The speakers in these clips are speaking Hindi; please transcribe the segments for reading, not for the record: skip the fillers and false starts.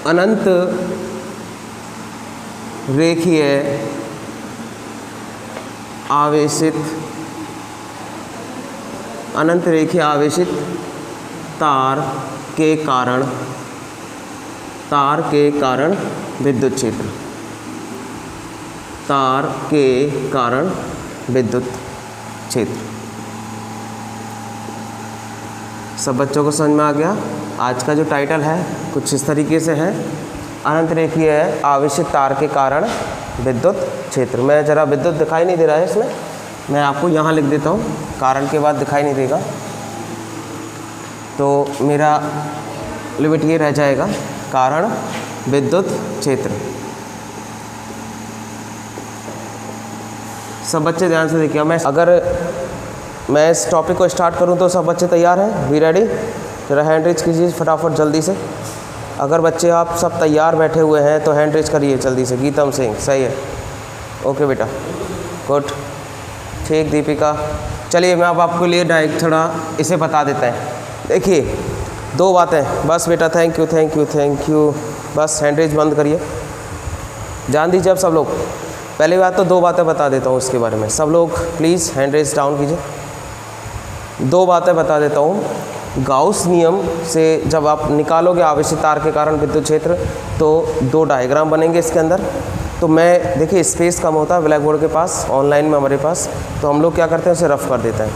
अनंत रेखीय आवेशित तार के कारण विद्युत क्षेत्र, तार के कारण विद्युत क्षेत्र। सब बच्चों को समझ में आ गया? आज का जो टाइटल है कुछ इस तरीके से है, अनंत रेखीय आवेशित तार के कारण विद्युत क्षेत्र। मैं ज़रा विद्युत दिखाई नहीं दे रहा है इसमें, मैं आपको यहाँ लिख देता हूँ, कारण के बाद दिखाई नहीं देगा तो मेरा लिमिट ये रह जाएगा, कारण विद्युत क्षेत्र। सब बच्चे ध्यान से देखिए, मैं इस टॉपिक को स्टार्ट करूं तो सब बच्चे तैयार हैं? Be ready? जरा हैंड रेज कीजिए फटाफट जल्दी से। अगर बच्चे आप सब तैयार बैठे हुए हैं तो हैंड रेज करिए जल्दी से। गीतम सिंह सही है, ओके बेटा, गुड, ठीक। दीपिका, चलिए मैं अब आपके लिए डायरेक्ट थोड़ा इसे बता देता है। देखिए 2 बातें बस बेटा, थैंक यू। बस हैंड रेज बंद करिए, जान दीजिए अब सब लोग। पहली बात तो 2 बातें बता देता हूँ उसके बारे में, सब लोग प्लीज़ हैंड रेज डाउन कीजिए। 2 बातें बता देता हूँ। गाउस नियम से जब आप निकालोगे आवेशित तार के कारण विद्युत क्षेत्र तो 2 डायग्राम बनेंगे इसके अंदर। तो मैं देखिए स्पेस कम होता है ब्लैक बोर्ड के पास, ऑनलाइन में हमारे पास, तो हम लोग क्या करते हैं उसे रफ कर देते हैं।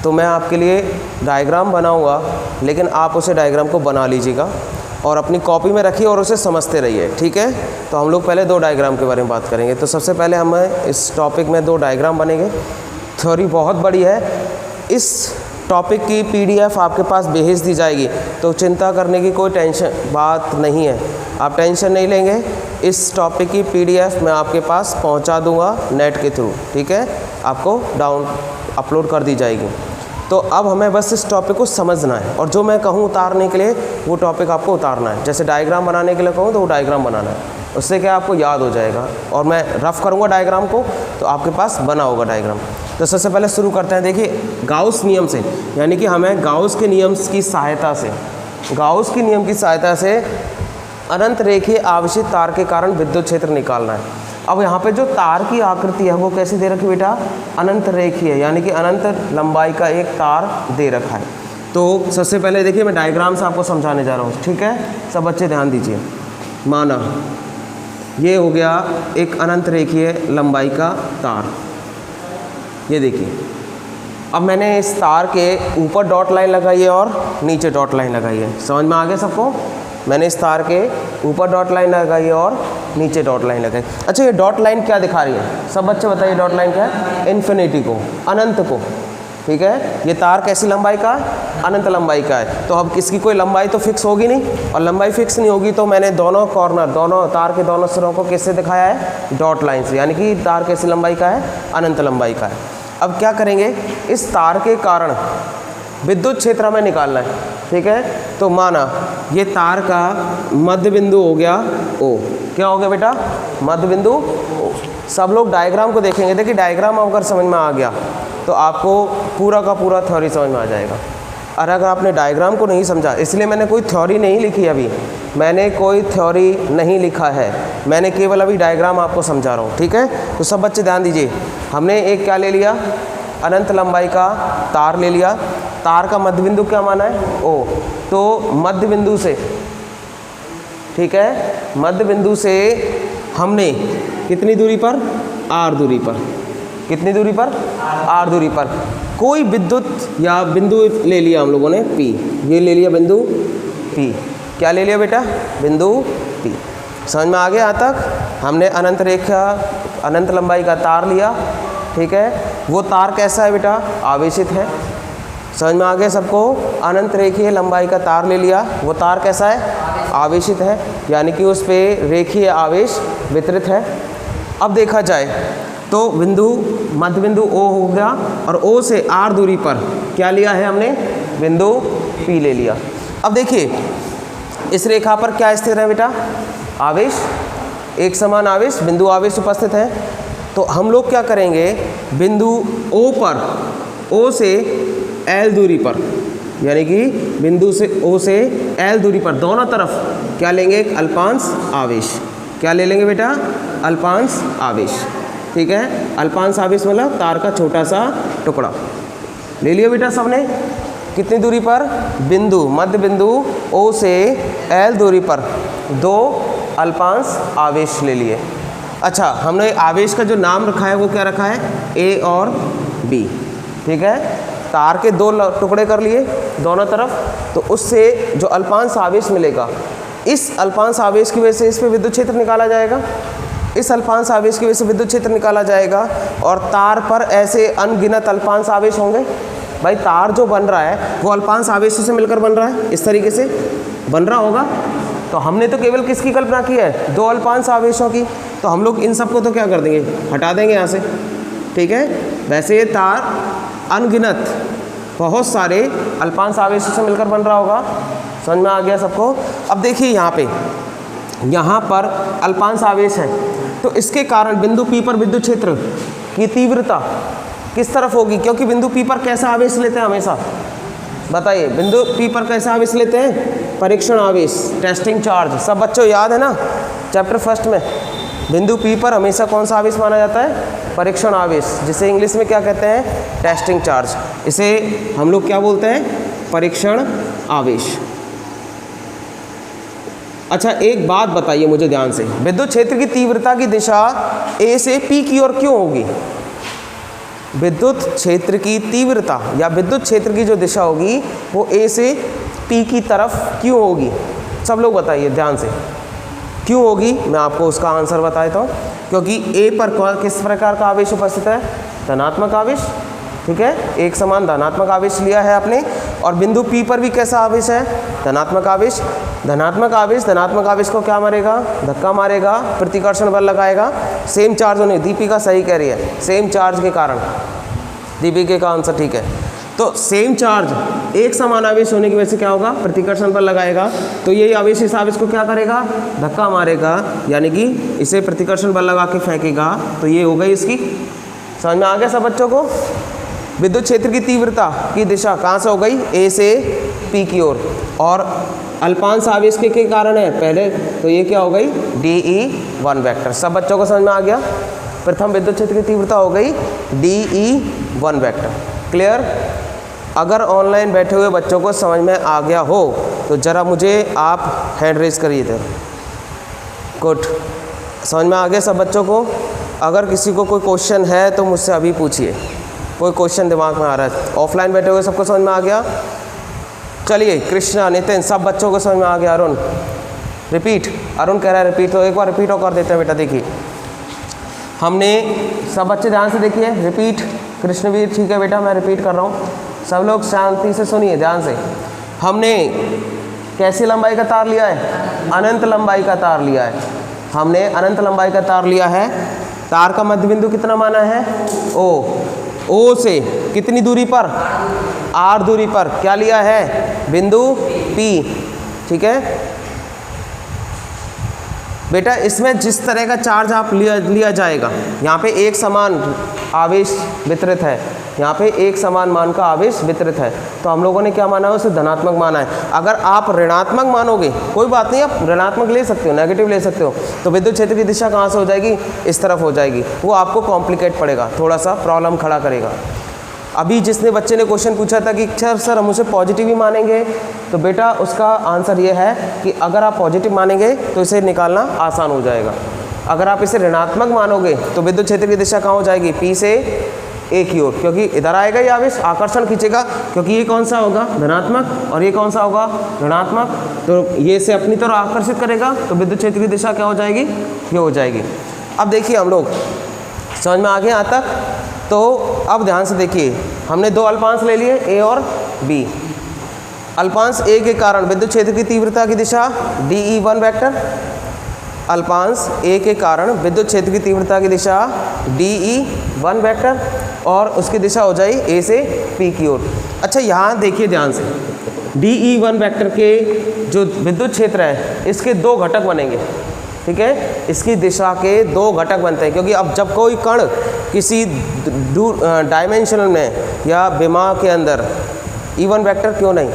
तो मैं आपके लिए डायग्राम बनाऊंगा, लेकिन आप उसे डायग्राम को बना लीजिएगा और अपनी कॉपी में रखिए और उसे समझते रहिए, ठीक है? तो हम लोग पहले 2 डायग्राम के बारे में बात करेंगे। तो सबसे पहले हमें इस टॉपिक में 2 डायग्राम बनेंगे। थ्योरी बहुत बड़ी है, इस टॉपिक की PDF आपके पास भेज दी जाएगी, तो चिंता करने की कोई बात नहीं है, आप टेंशन नहीं लेंगे। इस टॉपिक की PDF मैं आपके पास पहुंचा दूंगा नेट के थ्रू, ठीक है? आपको अपलोड कर दी जाएगी। तो अब हमें बस इस टॉपिक को समझना है और जो मैं कहूँ उतारने के लिए वो टॉपिक आपको उतारना है। जैसे डायग्राम बनाने के लिए कहूँ तो वो डायग्राम बनाना है, उससे क्या आपको याद हो जाएगा। और मैं रफ़ करूँगा डायग्राम को तो आपके पास बना होगा डायग्राम। तो सबसे पहले शुरू करते हैं। देखिए गाउस नियम से, यानी कि हमें गाउस के नियम की सहायता से अनंत रेखीय आवेशित तार के कारण विद्युत क्षेत्र निकालना है। अब यहाँ पे जो तार की आकृति है वो कैसी दे रखी बेटा? अनंत रेखीय, यानी कि अनंत लंबाई का एक तार दे रखा है। तो सबसे पहले देखिए मैं डायग्राम से आपको समझाने जा रहा हूँ, ठीक है? सब बच्चे ध्यान दीजिए। माना ये हो गया एक अनंत रेखीय लंबाई का तार, ये देखिए। अब मैंने इस तार के ऊपर डॉट लाइन लगाई है और नीचे डॉट लाइन लगाई है, समझ में आ गया सबको? मैंने इस तार के ऊपर डॉट लाइन लगाई है और नीचे डॉट लाइन लगाई। अच्छा, ये डॉट लाइन क्या दिखा रही है? सब बच्चे बताइए डॉट लाइन क्या है? इन्फिनिटी को, अनंत को, ठीक है? ये तार कैसी लंबाई का है? अनंत लंबाई का है। तो अब इसकी कोई लंबाई तो फिक्स होगी नहीं, और लंबाई फिक्स नहीं होगी तो मैंने दोनों कॉर्नर, दोनों तार के दोनों सिरों को किससे दिखाया है? डॉट लाइन से, यानी कि तार कैसी लंबाई का है? अनंत लंबाई का है। अब क्या करेंगे, इस तार के कारण विद्युत क्षेत्र हमें निकालना है, ठीक है? तो माना ये तार का मध्य बिंदु हो गया O। क्या हो गया बेटा? मध्य बिंदु O। सब लोग डायग्राम को देखेंगे। देखिए डायग्राम अगर समझ में आ गया तो आपको पूरा का पूरा थ्योरी समझ में आ जाएगा। और अगर आपने डायग्राम को नहीं समझा, इसलिए मैंने कोई थ्योरी नहीं लिखी अभी, मैंने कोई थ्योरी नहीं लिखा है, मैंने केवल अभी डायग्राम आपको समझा रहा हूँ, ठीक है? तो सब बच्चे ध्यान दीजिए। हमने एक क्या ले लिया? अनंत लंबाई का तार ले लिया। तार का मध्य बिंदु क्या माना है? O। तो मध्य बिंदु से, ठीक है, मध्य बिंदु से हमने कितनी दूरी पर? R दूरी पर। कितनी दूरी पर? R दूरी पर कोई विद्युत या बिंदु ले लिया हम लोगों ने P। ये ले लिया बिंदु P। क्या ले लिया बेटा? बिंदु P। समझ में आ गया? यहाँ तक हमने अनंत लंबाई का तार लिया, ठीक है? वो तार कैसा है बेटा? आवेशित है। समझ में आ गया सबको? अनंत रेखीय लंबाई का तार ले लिया, वो तार कैसा है? आवेशित है, यानी कि उस पर रेखीय आवेश वितरित है। अब देखा जाए तो मध्य बिंदु O हो गया और O से R दूरी पर क्या लिया है हमने? बिंदु P ले लिया। अब देखिए इस रेखा पर क्या स्थिर है बेटा? आवेश, एक समान आवेश, बिंदु आवेश उपस्थित है। तो हम लोग क्या करेंगे, बिंदु O पर, O से L दूरी पर, यानी कि बिंदु से O से L दूरी पर दोनों तरफ क्या लेंगे, एक अल्पांश आवेश। क्या ले लेंगे बेटा, अल्पांश आवेश। ठीक है, अल्पांश आवेश मतलब तार का छोटा सा टुकड़ा ले लिया बेटा सबने। कितनी दूरी पर, बिंदु मध्य बिंदु O से L दूरी पर 2 अल्पांश आवेश ले लिए। अच्छा, हमने आवेश का जो नाम रखा है वो क्या रखा है, A और B। ठीक है, तार के 2 टुकड़े कर लिए दोनों तरफ, तो उससे जो अल्पांश आवेश मिलेगा, इस अल्पांश आवेश की वजह से इस पे विद्युत क्षेत्र निकाला जाएगा, इस अल्पांश आवेश की वजह से विद्युत क्षेत्र निकाला जाएगा। और तार पर ऐसे अनगिनत अल्पांश आवेश होंगे। भाई तार जो बन रहा है वो अल्पांश आवेशों से मिलकर बन रहा है, इस तरीके से बन रहा होगा। तो हमने तो केवल किसकी कल्पना की है, 2 अल्पांश आवेशों की। तो हम लोग इन सबको तो क्या कर देंगे, हटा देंगे यहाँ से। ठीक है, वैसे ये तार अनगिनत बहुत सारे अल्पांश आवेशों से मिलकर बन रहा होगा। समझ में आ गया सबको। अब देखिए यहाँ पर अल्पांश आवेश है, तो इसके कारण बिंदु P पर विद्युत क्षेत्र की तीव्रता किस तरफ होगी, क्योंकि बिंदु P पर कैसा आवेश लेते हैं हमेशा, बताइए, बिंदु P पर कैसा आवेश लेते हैं, परीक्षण आवेश, टेस्टिंग चार्ज। सब बच्चों याद है ना चैप्टर फर्स्ट में, बिंदु P पर हमेशा कौन सा आवेश माना जाता है, परीक्षण आवेश, जिसे इंग्लिश में क्या कहते हैं, टेस्टिंग चार्ज। इसे हम लोग क्या बोलते हैं, परीक्षण आवेश। अच्छा, एक बात बताइए मुझे ध्यान से, विद्युत क्षेत्र की तीव्रता की दिशा A से P की ओर क्यों होगी, विद्युत क्षेत्र की तीव्रता या विद्युत क्षेत्र की जो दिशा होगी वो A से P की तरफ क्यों होगी, सब लोग बताइए ध्यान से, क्यों होगी। मैं आपको उसका आंसर बता देता हूँ। क्योंकि A पर किस प्रकार का आवेश उपस्थित है, धनात्मक आवेश। ठीक है, एक समान धनात्मक आवेश लिया है आपने। और बिंदु P पर भी कैसा आवेश है, धनात्मक आवेश। धनात्मक आवेश को क्या मारेगा, धक्का मारेगा, प्रतिकर्षण बल लगाएगा, सेम चार्ज होने, दीपिका सही कह रही है, सेम चार्ज के कारण, दीपिका का आंसर ठीक है। तो सेम चार्ज, एक समान आवेश होने की वजह से क्या होगा, प्रतिकर्षण बल लगाएगा, तो यही आवेश इस आवेश को क्या करेगा, धक्का मारेगा, यानी कि इसे प्रतिकर्षण बल लगा के फेंकेगा। तो ये हो गई इसकी, समझ में आ गया सब बच्चों को। विद्युत क्षेत्र की तीव्रता की दिशा कहाँ से हो गई, A से P की ओर, और अल्पांश आवेश के कारण है पहले, तो ये क्या हो गई, DE1 वेक्टर। सब बच्चों को समझ में आ गया। प्रथम विद्युत क्षेत्र की तीव्रता हो गई DE1 वेक्टर। क्लियर। अगर ऑनलाइन बैठे हुए बच्चों को समझ में आ गया हो तो ज़रा मुझे आप हैंड रेज करिए थे। गुड, समझ में आ गया सब बच्चों को। अगर किसी को कोई क्वेश्चन है तो मुझसे अभी पूछिए, कोई क्वेश्चन दिमाग में आ रहा है। ऑफलाइन बैठे हुए सबको समझ में आ गया। चलिए, कृष्णा, नितिन, सब बच्चों को समझ में आ गया। अरुण रिपीट, अरुण कह रहा है रिपीट, तो एक बार रिपीट और कर देते हैं बेटा। देखिए, हमने, सब बच्चे ध्यान से देखिए, रिपीट। कृष्णवीर ठीक है बेटा, मैं रिपीट कर रहा हूँ, सब लोग शांति से सुनिए ध्यान से। हमने कैसी लंबाई का तार लिया है, अनंत लंबाई का तार लिया है। हमने अनंत लंबाई का तार लिया है। तार का मध्य बिंदु कितना माना है, O से कितनी दूरी पर, R दूरी पर क्या लिया है, बिंदु P। ठीक है बेटा, इसमें जिस तरह का चार्ज आप लिया जाएगा, यहाँ पे एक समान आवेश वितरित है, यहाँ पे एक समान मान का आवेश वितरित है, तो हम लोगों ने क्या माना है, उसे धनात्मक माना है। अगर आप ऋणात्मक मानोगे, कोई बात नहीं, आप ऋणात्मक ले सकते हो, नेगेटिव ले सकते हो, तो विद्युत क्षेत्र की दिशा कहाँ से हो जाएगी, इस तरफ हो जाएगी। वो आपको कॉम्प्लिकेट पड़ेगा, थोड़ा सा प्रॉब्लम खड़ा करेगा। अभी जिसने बच्चे ने क्वेश्चन पूछा था कि सर हम उसे पॉजिटिव ही मानेंगे, तो बेटा उसका आंसर ये है कि अगर आप पॉजिटिव मानेंगे तो इसे निकालना आसान हो जाएगा। अगर आप इसे ऋणात्मक मानोगे तो विद्युत क्षेत्र की दिशा कहाँ हो जाएगी, P से A की ओर, क्योंकि इधर आएगा ये आवेश, आकर्षण खींचेगा, क्योंकि ये कौन सा होगा, धनात्मक, और ये कौन सा होगा, ऋणात्मक, तो ये से अपनी तरफ आकर्षित करेगा, तो विद्युत क्षेत्र की दिशा क्या हो जाएगी, ये हो जाएगी। अब देखिए, हम लोग समझ में आ गए यहाँ तक। तो अब ध्यान से देखिए, हमने 2 अल्पांश ले लिए, A और B। अल्पांश A के कारण विद्युत क्षेत्र की तीव्रता की दिशा DE1 वेक्टर, अल्पांश A के कारण विद्युत क्षेत्र की तीव्रता की दिशा DE1 वेक्टर, और उसकी दिशा हो जाए A से P की ओर। अच्छा, यहाँ देखिए ध्यान से, DE1 वेक्टर के जो विद्युत क्षेत्र है, इसके 2 घटक बनेंगे। ठीक है, इसकी दिशा के 2 घटक बनते हैं, क्योंकि अब जब कोई कण किसी डायमेंशनल में या विमा के अंदर, E1 वेक्टर क्यों नहीं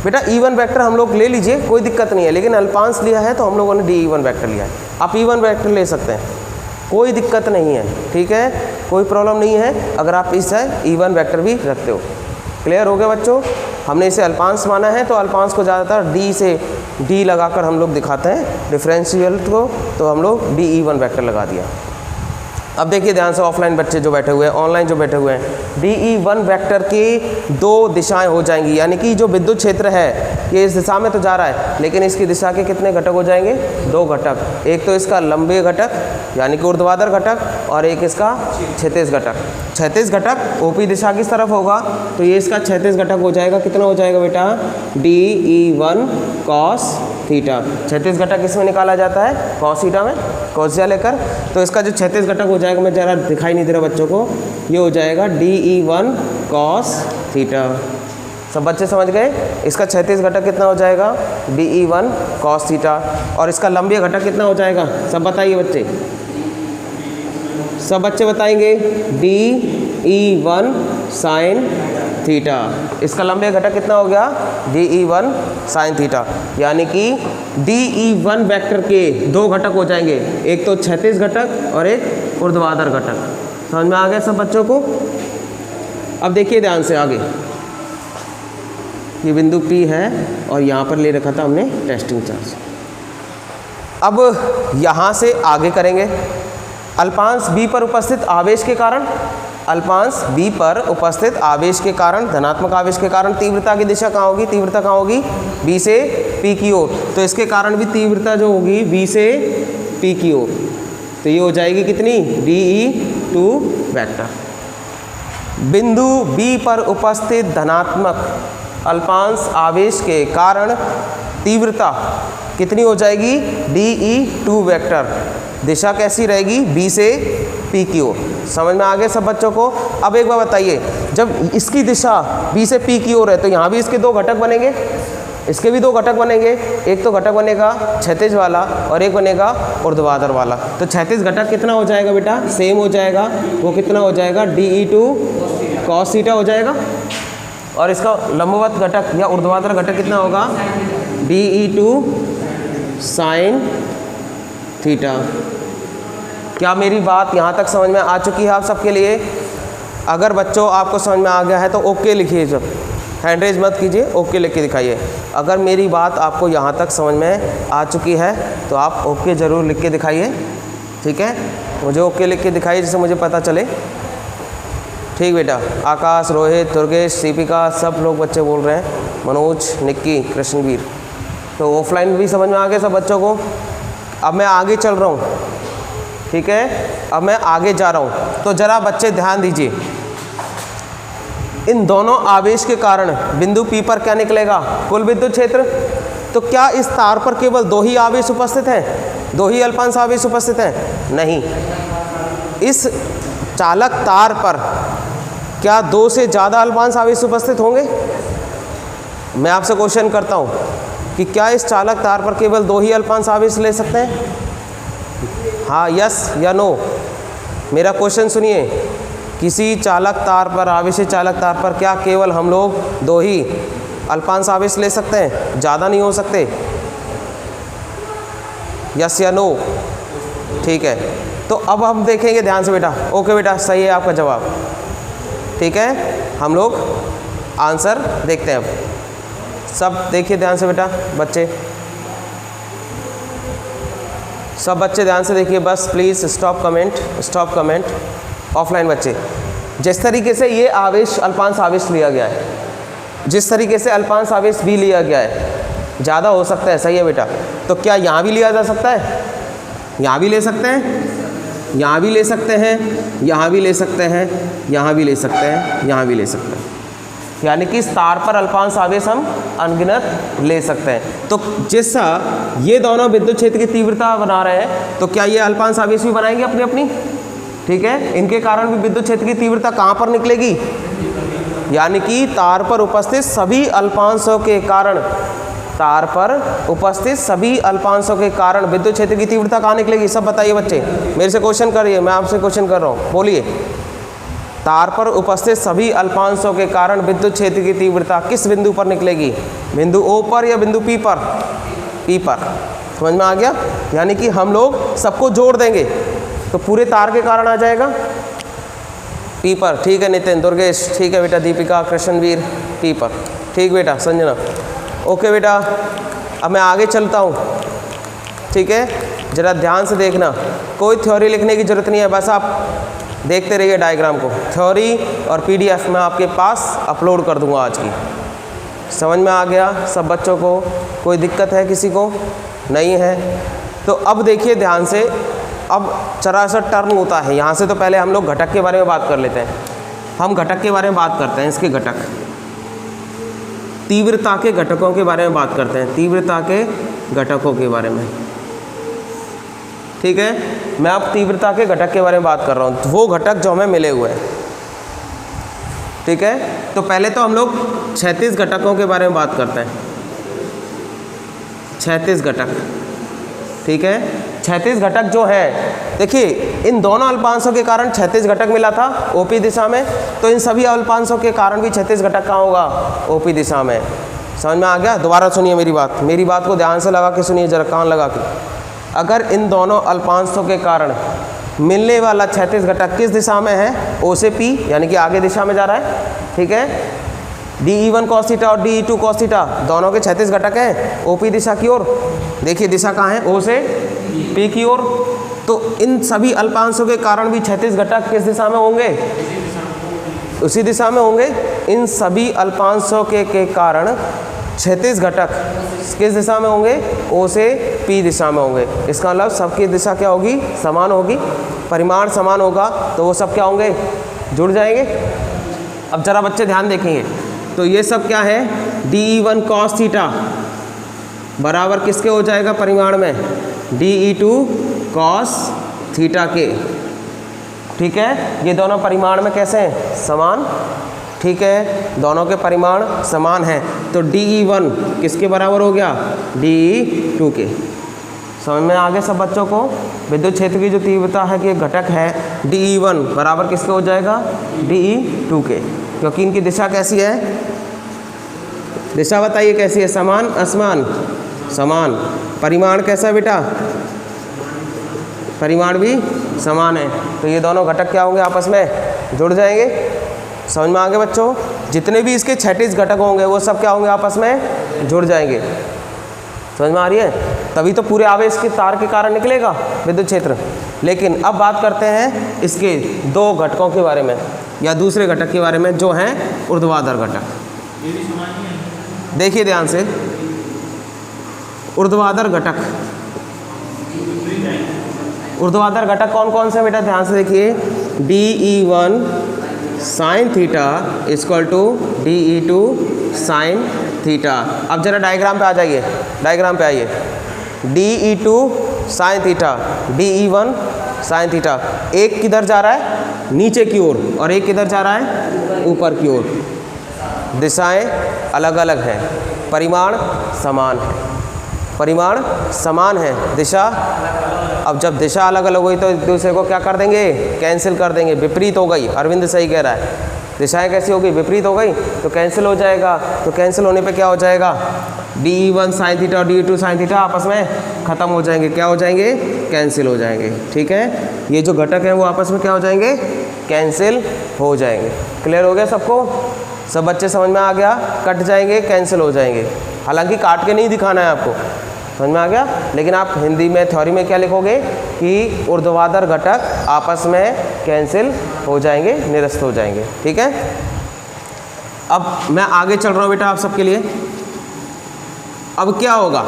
बेटा E1 वेक्टर हम लोग ले लीजिए, कोई दिक्कत नहीं है, लेकिन अल्पांश लिया है तो हम लोगों ने DE1 वेक्टर लिया है। आप E1 वेक्टर ले सकते हैं, कोई दिक्कत नहीं है, ठीक है, कोई प्रॉब्लम नहीं है अगर आप इस E1 वेक्टर भी रखते हो। क्लियर हो गया बच्चों? हमने इसे अल्पांश माना है तो अल्पांश को ज़्यादातर D से D लगाकर हम लोग दिखाते हैं, डिफरेंशियल को तो हम लोग DE1 वेक्टर लगा दिया। अब देखिए ध्यान से, ऑफलाइन बच्चे जो बैठे हुए हैं, ऑनलाइन जो बैठे हुए हैं, DE1 वेक्टर की दो दिशाएं हो जाएंगी, यानी कि जो विद्युत क्षेत्र है ये इस दिशा में तो जा रहा है, लेकिन इसकी दिशा के कितने घटक हो जाएंगे? दो घटक। एक तो इसका लंबे घटक यानी कि ऊर्ध्वाधर घटक और एक इसका क्षैतिज घटक। क्षैतिज घटक ओपी दिशा की तरफ होगा तो ये इसका क्षैतिज घटक हो जाएगा, कितना हो जाएगा बेटा? DE1 cos theta. क्षैतिज घटक इसमें निकाला जाता है cos थीटा में, कॉसिया लेकर, तो इसका जो क्षैतिज घटक हो जाएगा, मैं ज़रा दिखाई नहीं दे रहा बच्चों को, ये हो जाएगा DE1 cos थीटा। सब बच्चे समझ गए? इसका क्षैतिज घटक कितना हो जाएगा? DE1 cos theta. और इसका लंबी घटक कितना हो जाएगा? सब बताइए बच्चे, सब बच्चे बताएंगे। DE1 sin theta. इसका लंबे घटक कितना हो गया? DE1 sin theta. यानी कि DE1 वेक्टर के दो घटक हो जाएंगे, एक तो क्षैतिज घटक और एक ऊर्ध्वाधर घटक। समझ में आ गया सब बच्चों को? अब देखिए ध्यान से आगे, ये बिंदु P है और यहाँ पर ले रखा था हमने टेस्टिंग चार्ज। अब यहाँ से आगे करेंगे। अल्पांश B पर उपस्थित आवेश के कारण, अल्पांश B पर उपस्थित आवेश के कारण, धनात्मक आवेश के कारण तीव्रता की दिशा कहाँ होगी? तीव्रता कहाँ होगी? B से P की ओर। तो इसके कारण भी तीव्रता जो होगी B से P की ओर, तो ये हो जाएगी कितनी? DE2 vector. बिंदु B पर उपस्थित धनात्मक अल्पांश आवेश के कारण तीव्रता कितनी हो जाएगी? DE2 vector. दिशा कैसी रहेगी? B से P की ओर। समझ में आ गए सब बच्चों को? अब एक बार बताइए, जब इसकी दिशा B से P की ओर है तो यहाँ भी इसके दो घटक बनेंगे, इसके भी दो घटक बनेंगे। एक तो घटक बनेगा क्षैतिज वाला और एक बनेगा ऊर्ध्वाधर वाला। तो क्षैतिज घटक कितना हो जाएगा बेटा? सेम हो जाएगा, वो कितना हो जाएगा? DE2 cos थीटा हो जाएगा। और इसका लंबवत घटक या ऊर्ध्वाधर घटक कितना होगा? DE2 sin theta. क्या मेरी बात यहाँ तक समझ में आ चुकी है आप सबके लिए? अगर बच्चों आपको समझ में आ गया है तो ओके लिखिए, जब हैंड रेज मत कीजिए, ओके लिख के दिखाइए। अगर मेरी बात आपको यहाँ तक समझ में आ चुकी है तो आप ओके ज़रूर लिख के दिखाइए, ठीक है? मुझे ओके लिख के दिखाइए जिससे मुझे पता चले। ठीक बेटा, आकाश, रोहित, दुर्गेश, दीपिका, सब लोग बच्चे बोल रहे हैं, मनोज, निक्की, कृष्णवीर। तो ऑफलाइन भी समझ में आ गया सब बच्चों को? अब मैं आगे चल रहा हूँ, ठीक है? अब मैं आगे जा रहा हूँ, तो ज़रा बच्चे ध्यान दीजिए। इन दोनों आवेश के कारण बिंदु P पर क्या निकलेगा? कुल विद्युत क्षेत्र। तो क्या इस तार पर केवल दो ही आवेश उपस्थित हैं? दो ही अल्पांश आवेश उपस्थित हैं? नहीं, इस चालक तार पर क्या दो से ज़्यादा अल्पांश आवेश उपस्थित होंगे? मैं आपसे क्वेश्चन करता हूँ कि क्या इस चालक तार पर केवल दो ही अल्पांश आवेश ले सकते हैं? हाँ, यस या नो? मेरा क्वेश्चन सुनिए, किसी चालक तार पर, आवेशी चालक तार पर क्या केवल हम लोग दो ही अल्पांश आवेश ले सकते हैं? ज़्यादा नहीं हो सकते? यस या नो? ठीक है, तो अब हम देखेंगे ध्यान से बेटा। ओके बेटा, सही है आपका जवाब, ठीक है? हम लोग आंसर देखते हैं अब। सब देखिए ध्यान से बेटा, बच्चे, सब बच्चे ध्यान से देखिए, बस please stop comment, stop comment. Offline बच्चे, जिस तरीके से ये आवेश अल्पांश आवेश लिया गया है, जिस तरीके से अल्पांश आवेश भी लिया गया है, ज़्यादा हो सकता है, सही है बेटा? तो क्या यहाँ भी लिया जा सकता है? यहाँ भी ले सकते हैं, यहाँ भी ले सकते हैं, यहाँ भी ले सकते हैं, यहाँ भी ले सकते हैं, यहाँ भी ले सकते हैं। यानी कि इस तार पर अल्पांश आवेश हम अनगिनत ले सकते हैं। तो जैसा ये दोनों विद्युत क्षेत्र की तीव्रता बना रहे हैं, तो क्या ये अल्पांश आवेश भी बनाएंगे अपनी अपनी? ठीक है, इनके कारण भी विद्युत क्षेत्र की तीव्रता कहाँ पर निकलेगी? यानी कि तार पर उपस्थित सभी अल्पांशों के कारण, तार पर उपस्थित सभी अल्पांशों के कारण विद्युत क्षेत्र की तीव्रता कहाँ निकलेगी? सब बताइए बच्चे, मेरे से क्वेश्चन करिए, मैं आपसे क्वेश्चन कर रहा हूँ, बोलिए। तार पर उपस्थित सभी अल्पांशों के कारण विद्युत क्षेत्र की तीव्रता किस बिंदु पर निकलेगी? बिंदु O पर या बिंदु P पर? P पर। समझ में आ गया? यानी कि हम लोग सबको जोड़ देंगे तो पूरे तार के कारण आ जाएगा P पर। ठीक है नितिन, दुर्गेश, ठीक है बेटा, दीपिका, कृष्णवीर, P पर। ठीक बेटा, संजना, ओके बेटा। अब मैं आगे चलता हूँ, ठीक है, ज़रा ध्यान से देखना, कोई थ्योरी लिखने की ज़रूरत नहीं है, बस आप देखते रहिए डायग्राम को। थ्योरी और PDF मैं आपके पास अपलोड कर दूंगा आज की। समझ में आ गया सब बच्चों को? कोई दिक्कत है किसी को? नहीं है? तो अब देखिए ध्यान से, अब जरा सा टर्न होता है यहाँ से। तो पहले हम लोग घटक के बारे में बात कर लेते हैं। हम घटक के बारे में बात करते हैं, इसके घटक, तीव्रता के घटकों के बारे में बात करते हैं, तीव्रता के घटकों के बारे में। ठीक है, मैं अब तीव्रता के घटक के बारे में बात कर रहा हूँ, वो घटक जो हमें मिले हुए हैं। ठीक है, तो पहले तो हम लोग 36 घटकों के बारे में बात करते हैं। 36 घटक, ठीक है, 36 घटक जो है, देखिए इन दोनों अल्पांशों के कारण 36 घटक मिला था OP दिशा में, तो इन सभी अल्पांशों के कारण भी 36 घटक कहाँ होगा? OP दिशा में। समझ में आ गया? दोबारा सुनिए मेरी बात को ध्यान से लगा के सुनिए, जरा कान लगा के। अगर इन दोनों अल्पांशों के कारण मिलने वाला 36 घटक किस दिशा में है? O से P, यानी कि आगे दिशा में जा रहा है। ठीक है, DE1 cos थीटा और DE2 cos थीटा दोनों के 36 घटक हैं OP दिशा की ओर। देखिए दिशा कहाँ है? O से P की ओर। तो इन सभी अल्पांशों के कारण भी 36 घटक किस दिशा में होंगे? उसी दिशा में होंगे। इन सभी अल्पांशों के कारण 36 घटक किस दिशा में होंगे? O से P दिशा में होंगे। इसका मतलब सबकी दिशा क्या होगी? समान होगी, परिमाण समान होगा, तो वो सब क्या होंगे? जुड़ जाएंगे। अब जरा बच्चे ध्यान देखेंगे, तो ये सब क्या है? DE1 cos थीटा बराबर किसके हो जाएगा परिमाण में? DE2 cos थीटा के। ठीक है, ये दोनों परिमाण में कैसे हैं? समान। ठीक है, दोनों के परिमाण समान हैं, तो DE1 किसके बराबर हो गया? DE2 के। समझ में आ गया सब बच्चों को? विद्युत क्षेत्र की जो तीव्रता है कि एक घटक है DE1 बराबर किसके हो जाएगा? DE2 के, क्योंकि इनकी दिशा कैसी है? दिशा बताइए कैसी है? समान, असमान? समान। परिमाण कैसा बेटा? परिमाण भी समान है, तो ये दोनों घटक क्या होंगे? आपस में जुड़ जाएंगे। समझ में आ गया बच्चों? जितने भी इसके 36 घटक होंगे वो सब क्या होंगे? आपस में जुड़ जाएंगे। समझ में आ रही है? तभी तो पूरे आवेश के तार के कारण निकलेगा विद्युत क्षेत्र। लेकिन अब बात करते हैं इसके दो घटकों के बारे में, या दूसरे घटक के बारे में, जो हैं ऊर्ध्वाधर घटक। देखिए ध्यान से, ऊर्ध्वाधर घटक, ऊर्ध्वाधर घटक कौन कौन से बेटा? ध्यान से देखिए, DE1 sine theta equal to DE2 sine theta. अब जरा डायग्राम पे आ जाइए, डायग्राम पे आइए। DE2 sine theta, DE1 sine theta, एक किधर जा रहा है? नीचे की ओर, और एक किधर जा रहा है? ऊपर की ओर। दिशाएं अलग अलग हैं, परिमाण समान है, परिमाण समान है, दिशा। अब जब दिशा अलग अलग हुई तो एक दूसरे को क्या कर देंगे? कैंसिल कर देंगे। विपरीत हो गई, अरविंद सही कह रहा है। दिशाएं कैसी हो गई? विपरीत हो गई, तो कैंसिल हो जाएगा। तो कैंसिल होने पे क्या हो जाएगा? DE1 साइन थीटा और DE2 साइन थीटा आपस में खत्म हो जाएंगे। क्या हो जाएंगे? कैंसिल हो जाएंगे। ठीक है, ये जो घटक हैं वो आपस में क्या हो जाएंगे? कैंसिल हो जाएंगे। क्लियर हो गया सबको? सब बच्चे समझ में आ गया? कट जाएंगे, कैंसिल हो जाएंगे। हालांकि काट के नहीं दिखाना है आपको, समझ में आ गया? लेकिन आप हिंदी में थ्योरी में क्या लिखोगे कि ऊर्ध्वाधर घटक आपस में कैंसिल हो जाएंगे, निरस्त हो जाएंगे। ठीक है, अब मैं आगे चल रहा हूँ बेटा आप सबके लिए। अब क्या होगा?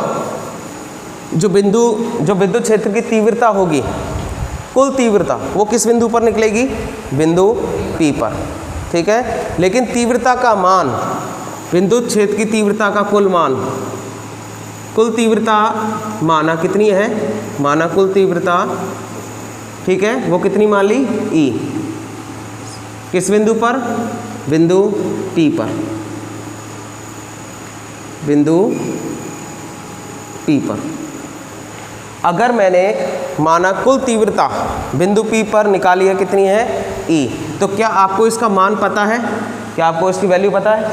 जो विद्युत क्षेत्र की तीव्रता होगी, कुल तीव्रता, वो किस बिंदु पर निकलेगी? बिंदु P पर। ठीक है, लेकिन तीव्रता का मान, विद्युत क्षेत्र की तीव्रता का कुल मान, कुल तीव्रता माना कितनी है? माना कुल तीव्रता, ठीक है, वो कितनी मान ली? E। किस बिंदु पर? बिंदु P पर, बिंदु P पर। अगर मैंने माना कुल तीव्रता बिंदु P पर निकाली है, कितनी है? E। तो क्या आपको इसका मान पता है? क्या आपको इसकी वैल्यू पता है?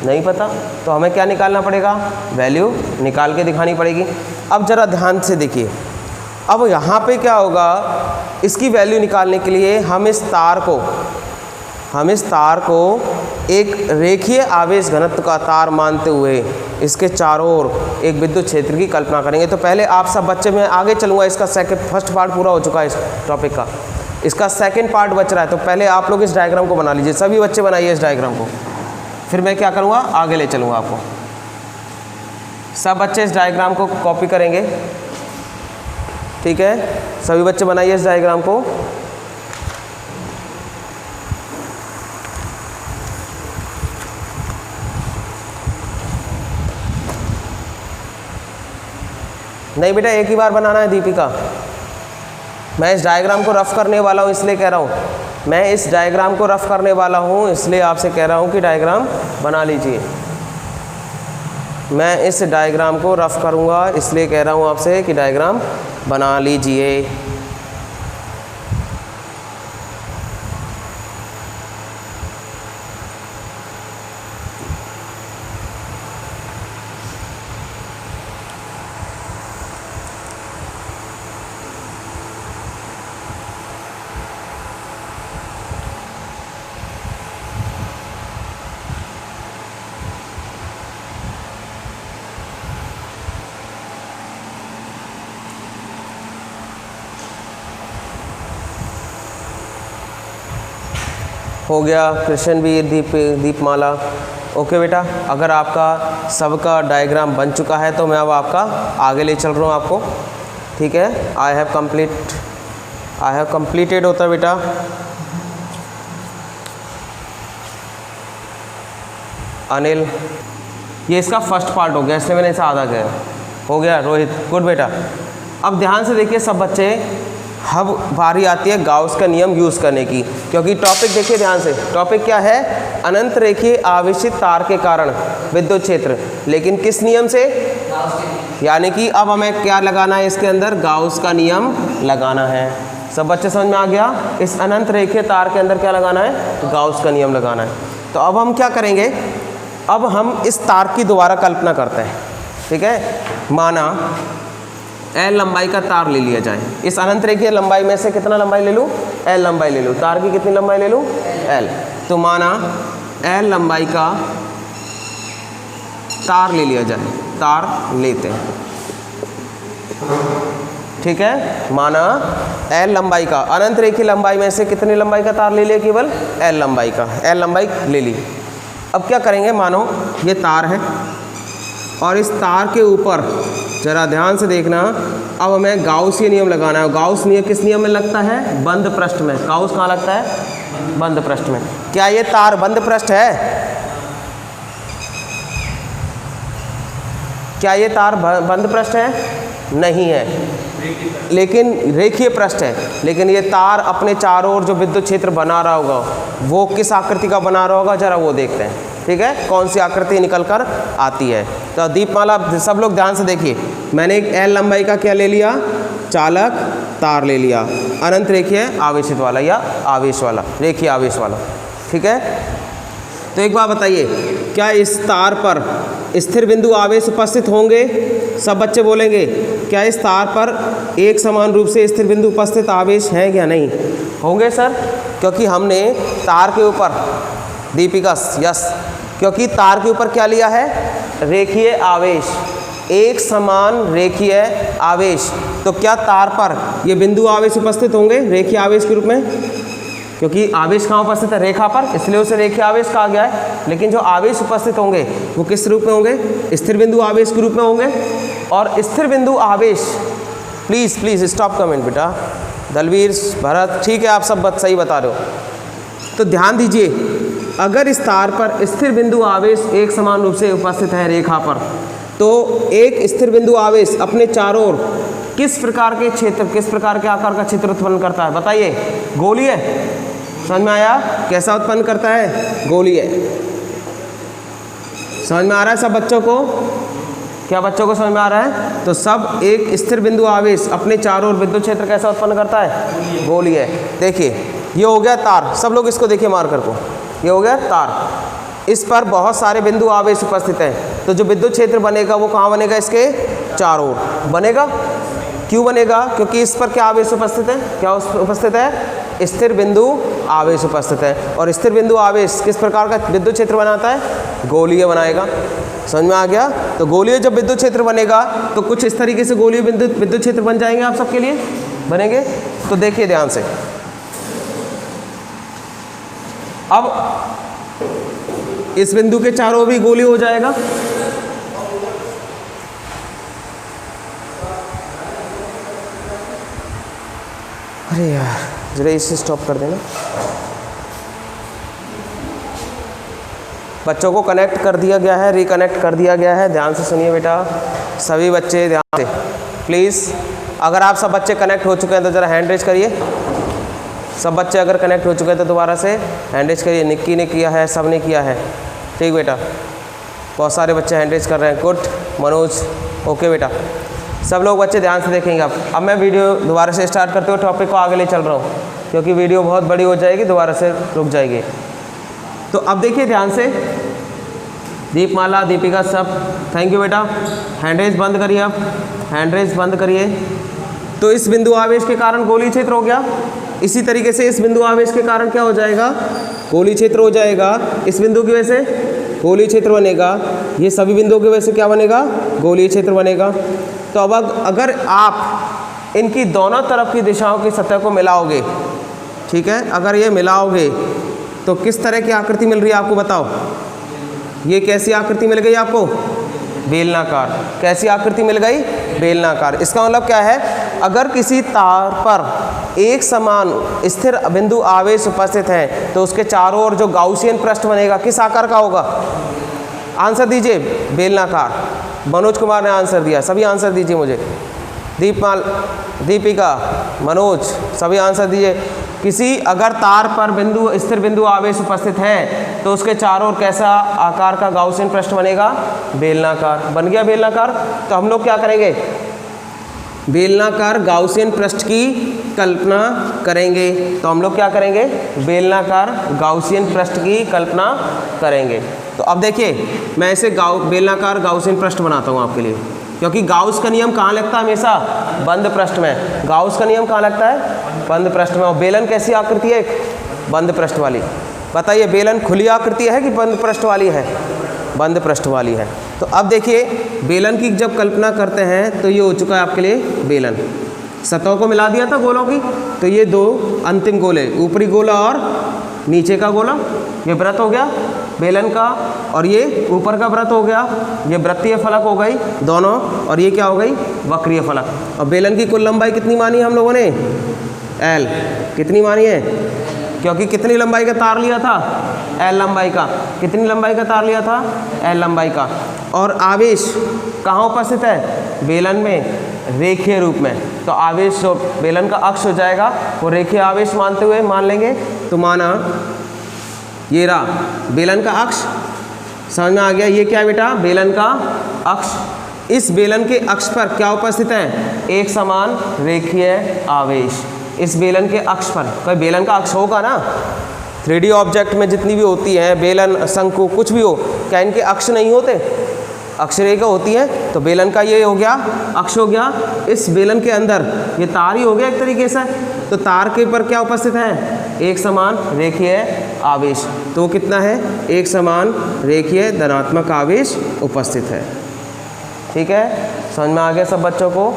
नहीं पता। तो हमें क्या निकालना पड़ेगा? वैल्यू निकाल के दिखानी पड़ेगी। अब ज़रा ध्यान से देखिए, अब यहाँ पे क्या होगा, इसकी वैल्यू निकालने के लिए हम इस तार को एक रेखीय आवेश घनत्व का तार मानते हुए इसके चारों ओर एक विद्युत क्षेत्र की कल्पना करेंगे। तो पहले आप सब बच्चे, मैं आगे चलूँगा, इसका फर्स्ट पार्ट पूरा हो चुका है इस टॉपिक का, इसका सेकंड पार्ट बच रहा है। तो पहले आप लोग इस डायग्राम को बना लीजिए, सभी बच्चे बनाइए इस डायग्राम को, फिर मैं क्या करूँगा, आगे ले चलूँगा आपको। सब बच्चे इस डायग्राम को कॉपी करेंगे, ठीक है? सभी बच्चे बनाइए इस डायग्राम को। नहीं बेटा, एक ही बार बनाना है दीपिका। मैं इस डायग्राम को रफ करने वाला हूँ इसलिए कह रहा हूँ, मैं इस डायग्राम को रफ करने वाला हूँ इसलिए आपसे कह रहा हूँ कि डायग्राम बना लीजिए। मैं इस डायग्राम को रफ करूँगा इसलिए कह रहा हूँ आपसे कि डायग्राम बना लीजिए। हो गया कृष्णवीर, दीपमाला, ओके बेटा। अगर आपका सबका डायग्राम बन चुका है तो मैं अब आपका आगे ले चल रहा हूँ आपको, ठीक है? आई हैव कंप्लीटेड होता है बेटा। अनिल, ये इसका फर्स्ट पार्ट हो गया, इसलिए मैंने इसे आधा किया। हो गया रोहित, गुड बेटा। अब ध्यान से देखिए सब बच्चे, अब बारी आती है गाउस का नियम यूज़ करने की, क्योंकि टॉपिक देखिए ध्यान से, टॉपिक क्या है? अनंत रेखीय आवेशित तार के कारण विद्युत क्षेत्र, लेकिन किस नियम से? यानी कि अब हमें क्या लगाना है इसके अंदर? गाउस का नियम लगाना है। सब बच्चे समझ में आ गया? इस अनंत रेखीय तार के अंदर क्या लगाना है? गाउस का नियम लगाना है। तो अब हम क्या करेंगे, अब हम इस तार की दोबारा कल्पना करते हैं, ठीक है? माना L लंबाई का तार ले लिया जाए। इस अनंत रेखीय लंबाई में से कितना लंबाई ले लूँ? L लंबाई ले लूँ। तार की कितनी लंबाई ले लूँ? L। तो माना L लंबाई का तार ले लिया जाए, तार लेते हैं, ठीक है? माना L लंबाई का, अनंत रेखीय लंबाई में से कितनी लंबाई का तार ले लिया? केवल L लंबाई का, L लंबाई ले ली। अब क्या करेंगे, मानो ये तार है और इस तार के ऊपर जरा ध्यान से देखना, अब हमें गाउसीय नियम लगाना है। गाउस नियम किस नियम में लगता है? बंद पृष्ठ में। गाउस कहाँ लगता है? बंद पृष्ठ में। क्या ये तार बंद पृष्ठ है? क्या ये तार बंद पृष्ठ है? नहीं है, लेकिन रेखीय पृष्ठ है। लेकिन ये तार अपने चारों ओर जो विद्युत क्षेत्र बना रहा होगा वो किस आकृति का बना रहा होगा, जरा वो देखते हैं, ठीक है? कौन सी आकृति निकल कर आती है। तो दीपमाला, सब लोग ध्यान से देखिए, मैंने एक L लंबाई का क्या ले लिया? चालक तार ले लिया, अनंत रेखीय आवेशित वाला या आवेश वाला, रेखीय आवेश वाला, ठीक है? तो एक बात बताइए, क्या इस तार पर स्थिर बिंदु आवेश उपस्थित होंगे? सब बच्चे बोलेंगे, क्या इस तार पर एक समान रूप से स्थिर बिंदु उपस्थित आवेश हैं या नहीं? होंगे सर, क्योंकि हमने तार के ऊपर, दीपिका यस, क्योंकि तार के ऊपर क्या लिया है? रेखीय आवेश, एक समान रेखीय आवेश। तो क्या तार पर ये बिंदु आवेश उपस्थित होंगे रेखीय आवेश के रूप में? क्योंकि आवेश कहाँ उपस्थित है? रेखा पर, इसलिए उसे रेखीय आवेश कहा गया है। लेकिन जो आवेश उपस्थित होंगे वो किस रूप में होंगे? स्थिर बिंदु आवेश के रूप में होंगे। और स्थिर बिंदु आवेश, प्लीज़ स्टॉप कमेंट बेटा, दलवीर, भरत, ठीक है, आप सब सही बता रहे हो। तो ध्यान दीजिए, अगर इस तार पर स्थिर बिंदु आवेश एक समान रूप से उपस्थित है रेखा पर, तो एक स्थिर बिंदु आवेश अपने चारों ओर किस प्रकार के क्षेत्र, किस प्रकार के आकार का क्षेत्र उत्पन्न करता है? बताइए। गोलीय, समझ में आया? कैसा उत्पन्न करता है? गोलीय। समझ में आ रहा है सब बच्चों को? क्या बच्चों को समझ में आ रहा है? तो सब एक स्थिर बिंदु आवेश अपने चारों ओर विद्युत क्षेत्र कैसा उत्पन्न करता है? गोलीय। देखिए ये हो गया तार, सब लोग इसको देखिए मार्कर को, ये हो गया तार। इस पर बहुत सारे बिंदु आवेश उपस्थित हैं, तो जो विद्युत क्षेत्र बनेगा वो कहाँ बनेगा, इसके चारों ओर बनेगा। क्यों बनेगा, क्योंकि इस पर क्या आवेश उपस्थित है, क्या उपस्थित है, स्थिर बिंदु आवेश उपस्थित है। और स्थिर बिंदु आवेश किस प्रकार का विद्युत क्षेत्र बनाता है, गोलीय बनाएगा। समझ में आ गया। तो गोलीय जब विद्युत क्षेत्र बनेगा तो कुछ इस तरीके से गोलीय विद्युत क्षेत्र बन जाएंगे, आप सबके लिए बनेंगे। तो देखिए ध्यान से, अब इस बिंदु के चारों भी गोलीय हो जाएगा। अरे यार जरा इसे स्टॉप कर देना। बच्चों को कनेक्ट कर दिया गया है, रिकनेक्ट कर दिया गया है। ध्यान से सुनिए बेटा, सभी बच्चे ध्यान से प्लीज़। अगर आप सब बच्चे कनेक्ट हो चुके हैं तो ज़रा हैंड रेज करिए। सब बच्चे अगर कनेक्ट हो चुके हैं तो दोबारा से हैंड रेज करिए। निक्की ने किया है, सब ने किया है, ठीक बेटा। बहुत सारे बच्चे हैंड रेज कर रहे हैं, गुड। मनोज ओके बेटा। सब लोग बच्चे ध्यान से देखेंगे। अब मैं वीडियो दोबारा से स्टार्ट करते हुए टॉपिक को आगे ले चल रहा हूँ, क्योंकि वीडियो बहुत बड़ी हो जाएगी, दोबारा से रुक जाएगी। तो अब देखिए ध्यान से, दीपमाला, दीपिका, सब थैंक यू बेटा। हैंड रेज बंद करिए, अब हैंड रेज बंद करिए। तो इस बिंदु आवेश के कारण गोलीय क्षेत्र हो गया। इसी तरीके से इस बिंदु आवेश के कारण क्या हो जाएगा, गोलीय क्षेत्र हो जाएगा। इस बिंदु की वजह से गोलीय क्षेत्र बनेगा, ये सभी बिंदुओं की वजह से क्या बनेगा, गोलीय क्षेत्र बनेगा। तो अब अगर आप इनकी दोनों तरफ की दिशाओं की सतह को मिलाओगे, ठीक है, अगर ये मिलाओगे तो किस तरह की आकृति मिल रही है आपको, बताओ। ये कैसी आकृति मिल गई आपको, बेलनाकार। कैसी आकृति मिल गई, बेलनाकार। इसका मतलब क्या है, अगर किसी तार पर एक समान स्थिर बिंदु आवेश उपस्थित है तो उसके चारों ओर जो गाउसियन पृष्ठ बनेगा किस आकार का होगा, आंसर दीजिए, बेलनाकार। मनोज कुमार ने आंसर दिया, सभी आंसर दीजिए मुझे। दीपमाल, दीपिका, मनोज, सभी आंसर दीजिए। किसी अगर तार पर बिंदु स्थिर बिंदु आवेश उपस्थित है तो उसके चारों ओर कैसा आकार का गाउसियन पृष्ठ बनेगा, बेलनाकार। बन गया बेलनाकार। तो हम लोग क्या करेंगे, बेलनाकार गाउसियन पृष्ठ की कल्पना करेंगे। तो हम लोग क्या करेंगे, बेलनाकार गाउसियन पृष्ठ की कल्पना करेंगे। तो अब देखिए, मैं इसे बेलनाकार गाउसियन पृष्ठ बनाता हूँ आपके लिए, क्योंकि गाउस का नियम कहाँ लगता है, हमेशा बंद पृष्ठ में। गाउस का नियम कहाँ लगता है, बंद पृष्ठ में। और बेलन कैसी आकृति है, बंद पृष्ठ वाली। बताइए, बेलन खुली आकृति है कि बंद पृष्ठ वाली है, बंद पृष्ठ वाली है। तो अब देखिए, बेलन की जब कल्पना करते हैं तो ये हो चुका है आपके लिए बेलन। सतहों को मिला दिया था गोलों की, तो ये दो अंतिम गोले, ऊपरी गोला और नीचे का गोला, ये वृत्त हो गया बेलन का, और ये ऊपर का वृत्त हो गया, ये वृत्तीय फलक हो गई दोनों, और ये क्या हो गई, वक्रीय फलक। और बेलन की कुल लंबाई कितनी मानी हम लोगों ने, एल। कितनी मानी है, क्योंकि कितनी लंबाई का तार लिया था, एल लंबाई का। कितनी लंबाई का तार लिया था, एल लंबाई का। और आवेश कहाँ उपस्थित है, बेलन में, रेखीय रूप में। तो आवेश जो बेलन का अक्ष हो जाएगा वो रेखीय आवेश मानते हुए मान लेंगे। तो माना ये रहा बेलन का अक्ष, समझ में आ गया। ये क्या बेटा, बेलन का अक्ष। इस बेलन के अक्ष पर क्या उपस्थित है, एक समान रेखीय आवेश। इस बेलन के अक्ष पर कोई बेलन का अक्ष होगा ना, 3D ऑब्जेक्ट में जितनी भी होती है, बेलन, शंकु, कुछ भी हो, क्या इनके अक्ष नहीं होते, अक्षरेखा होती है। तो बेलन का ये हो गया अक्ष हो गया। इस बेलन के अंदर ये तार ही हो गया एक तरीके से। तो तार के पर क्या उपस्थित है, एक समान रेखीय आवेश। तो वो कितना है, एक समान रेखीय धनात्मक आवेश उपस्थित है। ठीक है, समझ में आ गया सब बच्चों को।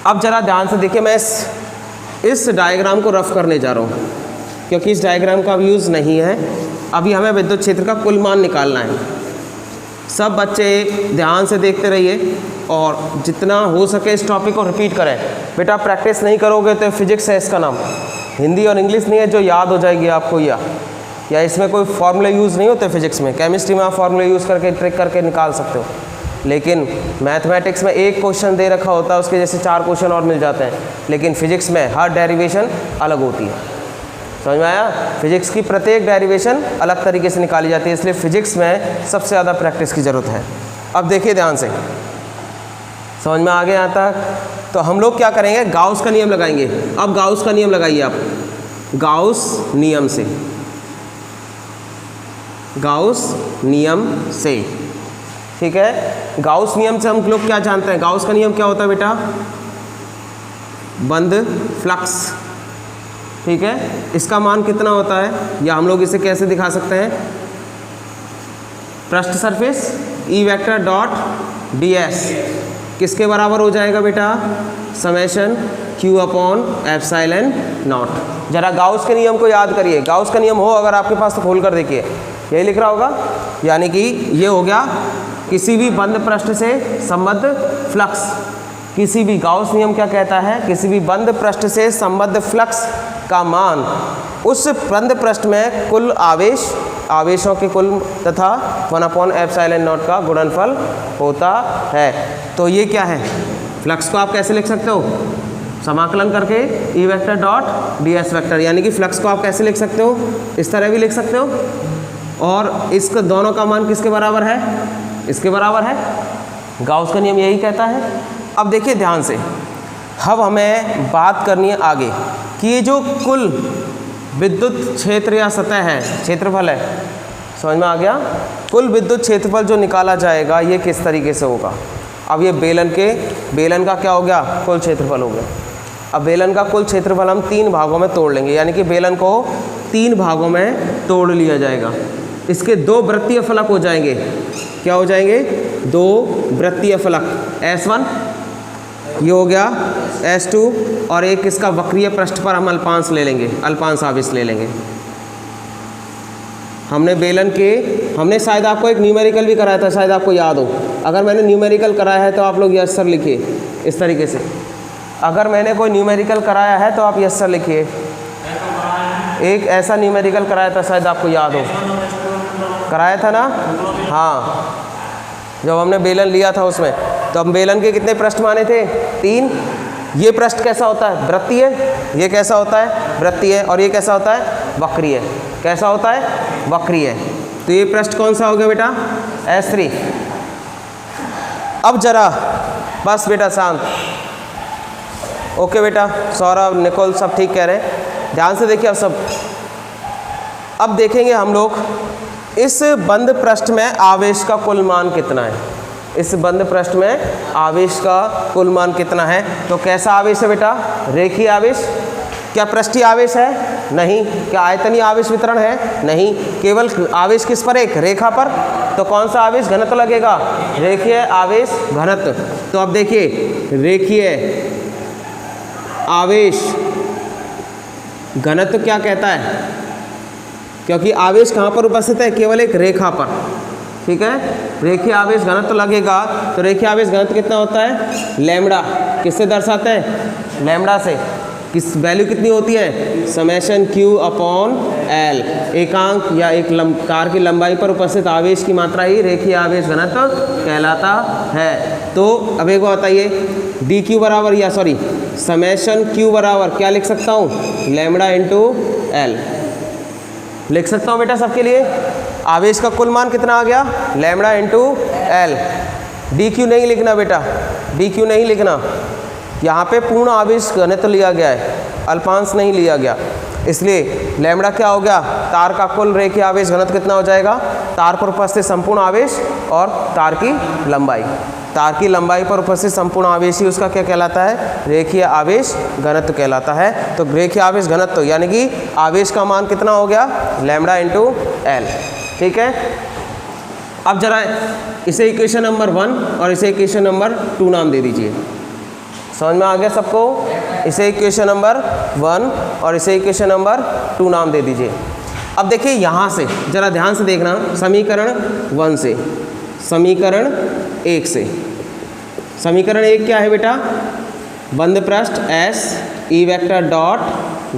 अब जरा ध्यान से देखिए, मैं इस डायग्राम को रफ करने जा रहा हूँ, क्योंकि इस डायग्राम का यूज़ नहीं है। अभी हमें विद्युत क्षेत्र का कुल मान निकालना है। सब बच्चे ध्यान से देखते रहिए और जितना हो सके इस टॉपिक को रिपीट करें। बेटा प्रैक्टिस नहीं करोगे तो फिजिक्स है इसका नाम, हिंदी और इंग्लिश नहीं है जो याद हो जाएगी आपको, या इसमें कोई फॉर्मूले यूज़ नहीं होते फिजिक्स में। केमिस्ट्री में आप फॉर्मूले यूज़ करके ट्रिक करके निकाल सकते हो, लेकिन मैथमेटिक्स में एक क्वेश्चन दे रखा होता है, उसके जैसे 4 क्वेश्चन और मिल जाते हैं। लेकिन फिजिक्स में हर डेरिवेशन अलग होती है, समझ में आया। फिजिक्स की प्रत्येक डेरिवेशन अलग तरीके से निकाली जाती है, इसलिए फिजिक्स में सबसे ज़्यादा प्रैक्टिस की ज़रूरत है। अब देखिए ध्यान से, समझ में आ गया यहाँ तक। तो हम लोग क्या करेंगे, गाउस का नियम लगाएंगे। अब गाउस का नियम लगाइए आप। गाउस नियम से, गाउस नियम से, ठीक है। गाउस नियम से हम लोग क्या जानते हैं, गाउस का नियम क्या होता है बेटा, बंद फ्लक्स, ठीक है। इसका मान कितना होता है, या हम लोग इसे कैसे दिखा सकते हैं, पृष्ठ surface E vector dot D S किसके बराबर हो जाएगा बेटा, summation Q upon epsilon not. जरा गाउस के नियम को याद करिए, गाउस का नियम हो अगर आपके पास तो खोल कर देखिए, यही लिख रहा होगा, यानी कि ये हो गया किसी भी बंद पृष्ठ से संबद्ध फ्लक्स, किसी भी, गाउस नियम क्या कहता है, किसी भी बंद पृष्ठ से संबद्ध फ्लक्स का मान उस बंद पृष्ठ में कुल आवेश, आवेशों के कुल तथा 1/ε0 का गुणनफल होता है। तो ये क्या है, फ्लक्स को आप कैसे लिख सकते हो, समाकलन करके ई vector dot D S vector, यानी कि फ्लक्स को आप कैसे लिख सकते हो, इस तरह भी लिख सकते हो, और इसका दोनों का मान किसके बराबर है, इसके बराबर है। गाउस का नियम यही कहता है। अब देखिए ध्यान से, अब हमें बात करनी है आगे कि ये जो कुल विद्युत क्षेत्र या सतह है, क्षेत्रफल है, समझ में आ गया, कुल विद्युत क्षेत्रफल जो निकाला जाएगा ये किस तरीके से होगा। अब ये बेलन का क्या हो गया, कुल क्षेत्रफल हो गया। अब बेलन का कुल क्षेत्रफल हम 3 भागों में तोड़ लेंगे, यानी कि बेलन को 3 भागों में तोड़ लिया जाएगा। इसके 2 वृत्तीय फलक हो जाएंगे, क्या हो जाएंगे, 2 वृत्तीय फलक, S1 ये हो गया, S2, और एक इसका वक्रीय पृष्ठ पर हम अल्पांश ले लेंगे, अल्पांश आवेश ले लेंगे। हमने बेलन के, हमने शायद आपको एक न्यूमेरिकल भी कराया था, शायद आपको याद हो। अगर मैंने न्यूमेरिकल कराया है तो आप लोग यस सर लिखिए इस तरीके से। अगर मैंने कोई न्यूमेरिकल कराया है तो आप यस सर लिखिए। एक ऐसा न्यूमेरिकल कराया था, शायद आपको याद हो, कराया था ना, हाँ, जब हमने बेलन लिया था उसमें, तो हम बेलन के कितने पृष्ठ माने थे, 3। ये पृष्ठ कैसा होता है, वृत्तीय, ये कैसा होता है, वृत्तीय, और ये कैसा होता है, वक्रीय, कैसा होता है, वक्रीय। तो ये पृष्ठ कौन सा हो गया बेटा, S3। अब जरा बस बेटा शांत, ओके बेटा, सौरभ निकोल सब ठीक कह रहे हैं, ध्यान से देखिए। अब सब, अब देखेंगे हम लोग इस बंद पृष्ठ में आवेश का कुल मान कितना है, इस बंद पृष्ठ में आवेश का कुल मान कितना है। तो कैसा आवेश है बेटा, रेखीय आवेश। क्या पृष्ठीय आवेश है, नहीं। क्या आयतनीय आवेश वितरण है, नहीं। केवल आवेश किस पर, एक रेखा पर। तो कौन सा आवेश घनत्व लगेगा, रेखीय आवेश घनत्व। तो अब देखिए, रेखीय आवेश घनत्व क्या कहता है, क्योंकि आवेश कहाँ पर उपस्थित है, केवल एक रेखा पर, ठीक है। रेखीय आवेश घनत्व लगेगा, तो रेखीय आवेश घनत्व कितना होता है, लैम्बडा। किससे दर्शाते हैं, लैम्बडा से। किस वैल्यू कितनी होती है, समेशन क्यू अपॉन एल, एकांक या एक कार की लंबाई पर उपस्थित आवेश की मात्रा ही रेखीय आवेश घनत्व कहलाता है। तो अब एक बात बताइए, डी क्यू बराबर, या सॉरी, समेशन क्यू बराबर क्या लिख सकता हूँ, लैम्बडा इंटू एल लिख सकता हूँ बेटा सबके लिए। आवेश का कुल मान कितना आ गया, lambda into L. D Q नहीं लिखना बेटा, डी क्यू नहीं लिखना, यहाँ पे पूर्ण आवेश घनत्व लिया गया है, अल्पांश नहीं लिया गया, इसलिए लैम्बडा क्या हो गया, तार का कुल रेखीय आवेश घनत्व कितना हो जाएगा, तार पर उपस्थित संपूर्ण आवेश और तार की लंबाई। तार की लंबाई पर उपस्थित संपूर्ण आवेश ही उसका क्या कहलाता है, रेखीय आवेश घनत्व कहलाता है। तो रेखीय आवेश घनत्व यानी कि आवेश का मान कितना हो गया, लैम्बडा इंटू एल, ठीक है। अब जरा इसे इक्वेशन नंबर 1 और इसे इक्वेशन नंबर 2 नाम दे दीजिए। समझ में आ गया सबको, इसे इक्वेशन नंबर 1 और इसे इक्वेशन नंबर 2 नाम दे दीजिए। अब देखिए यहाँ से जरा ध्यान से देखना, समीकरण 1 से, समीकरण 1 से। समीकरण 1 क्या है बेटा, बंद पृष्ठ S E vector dot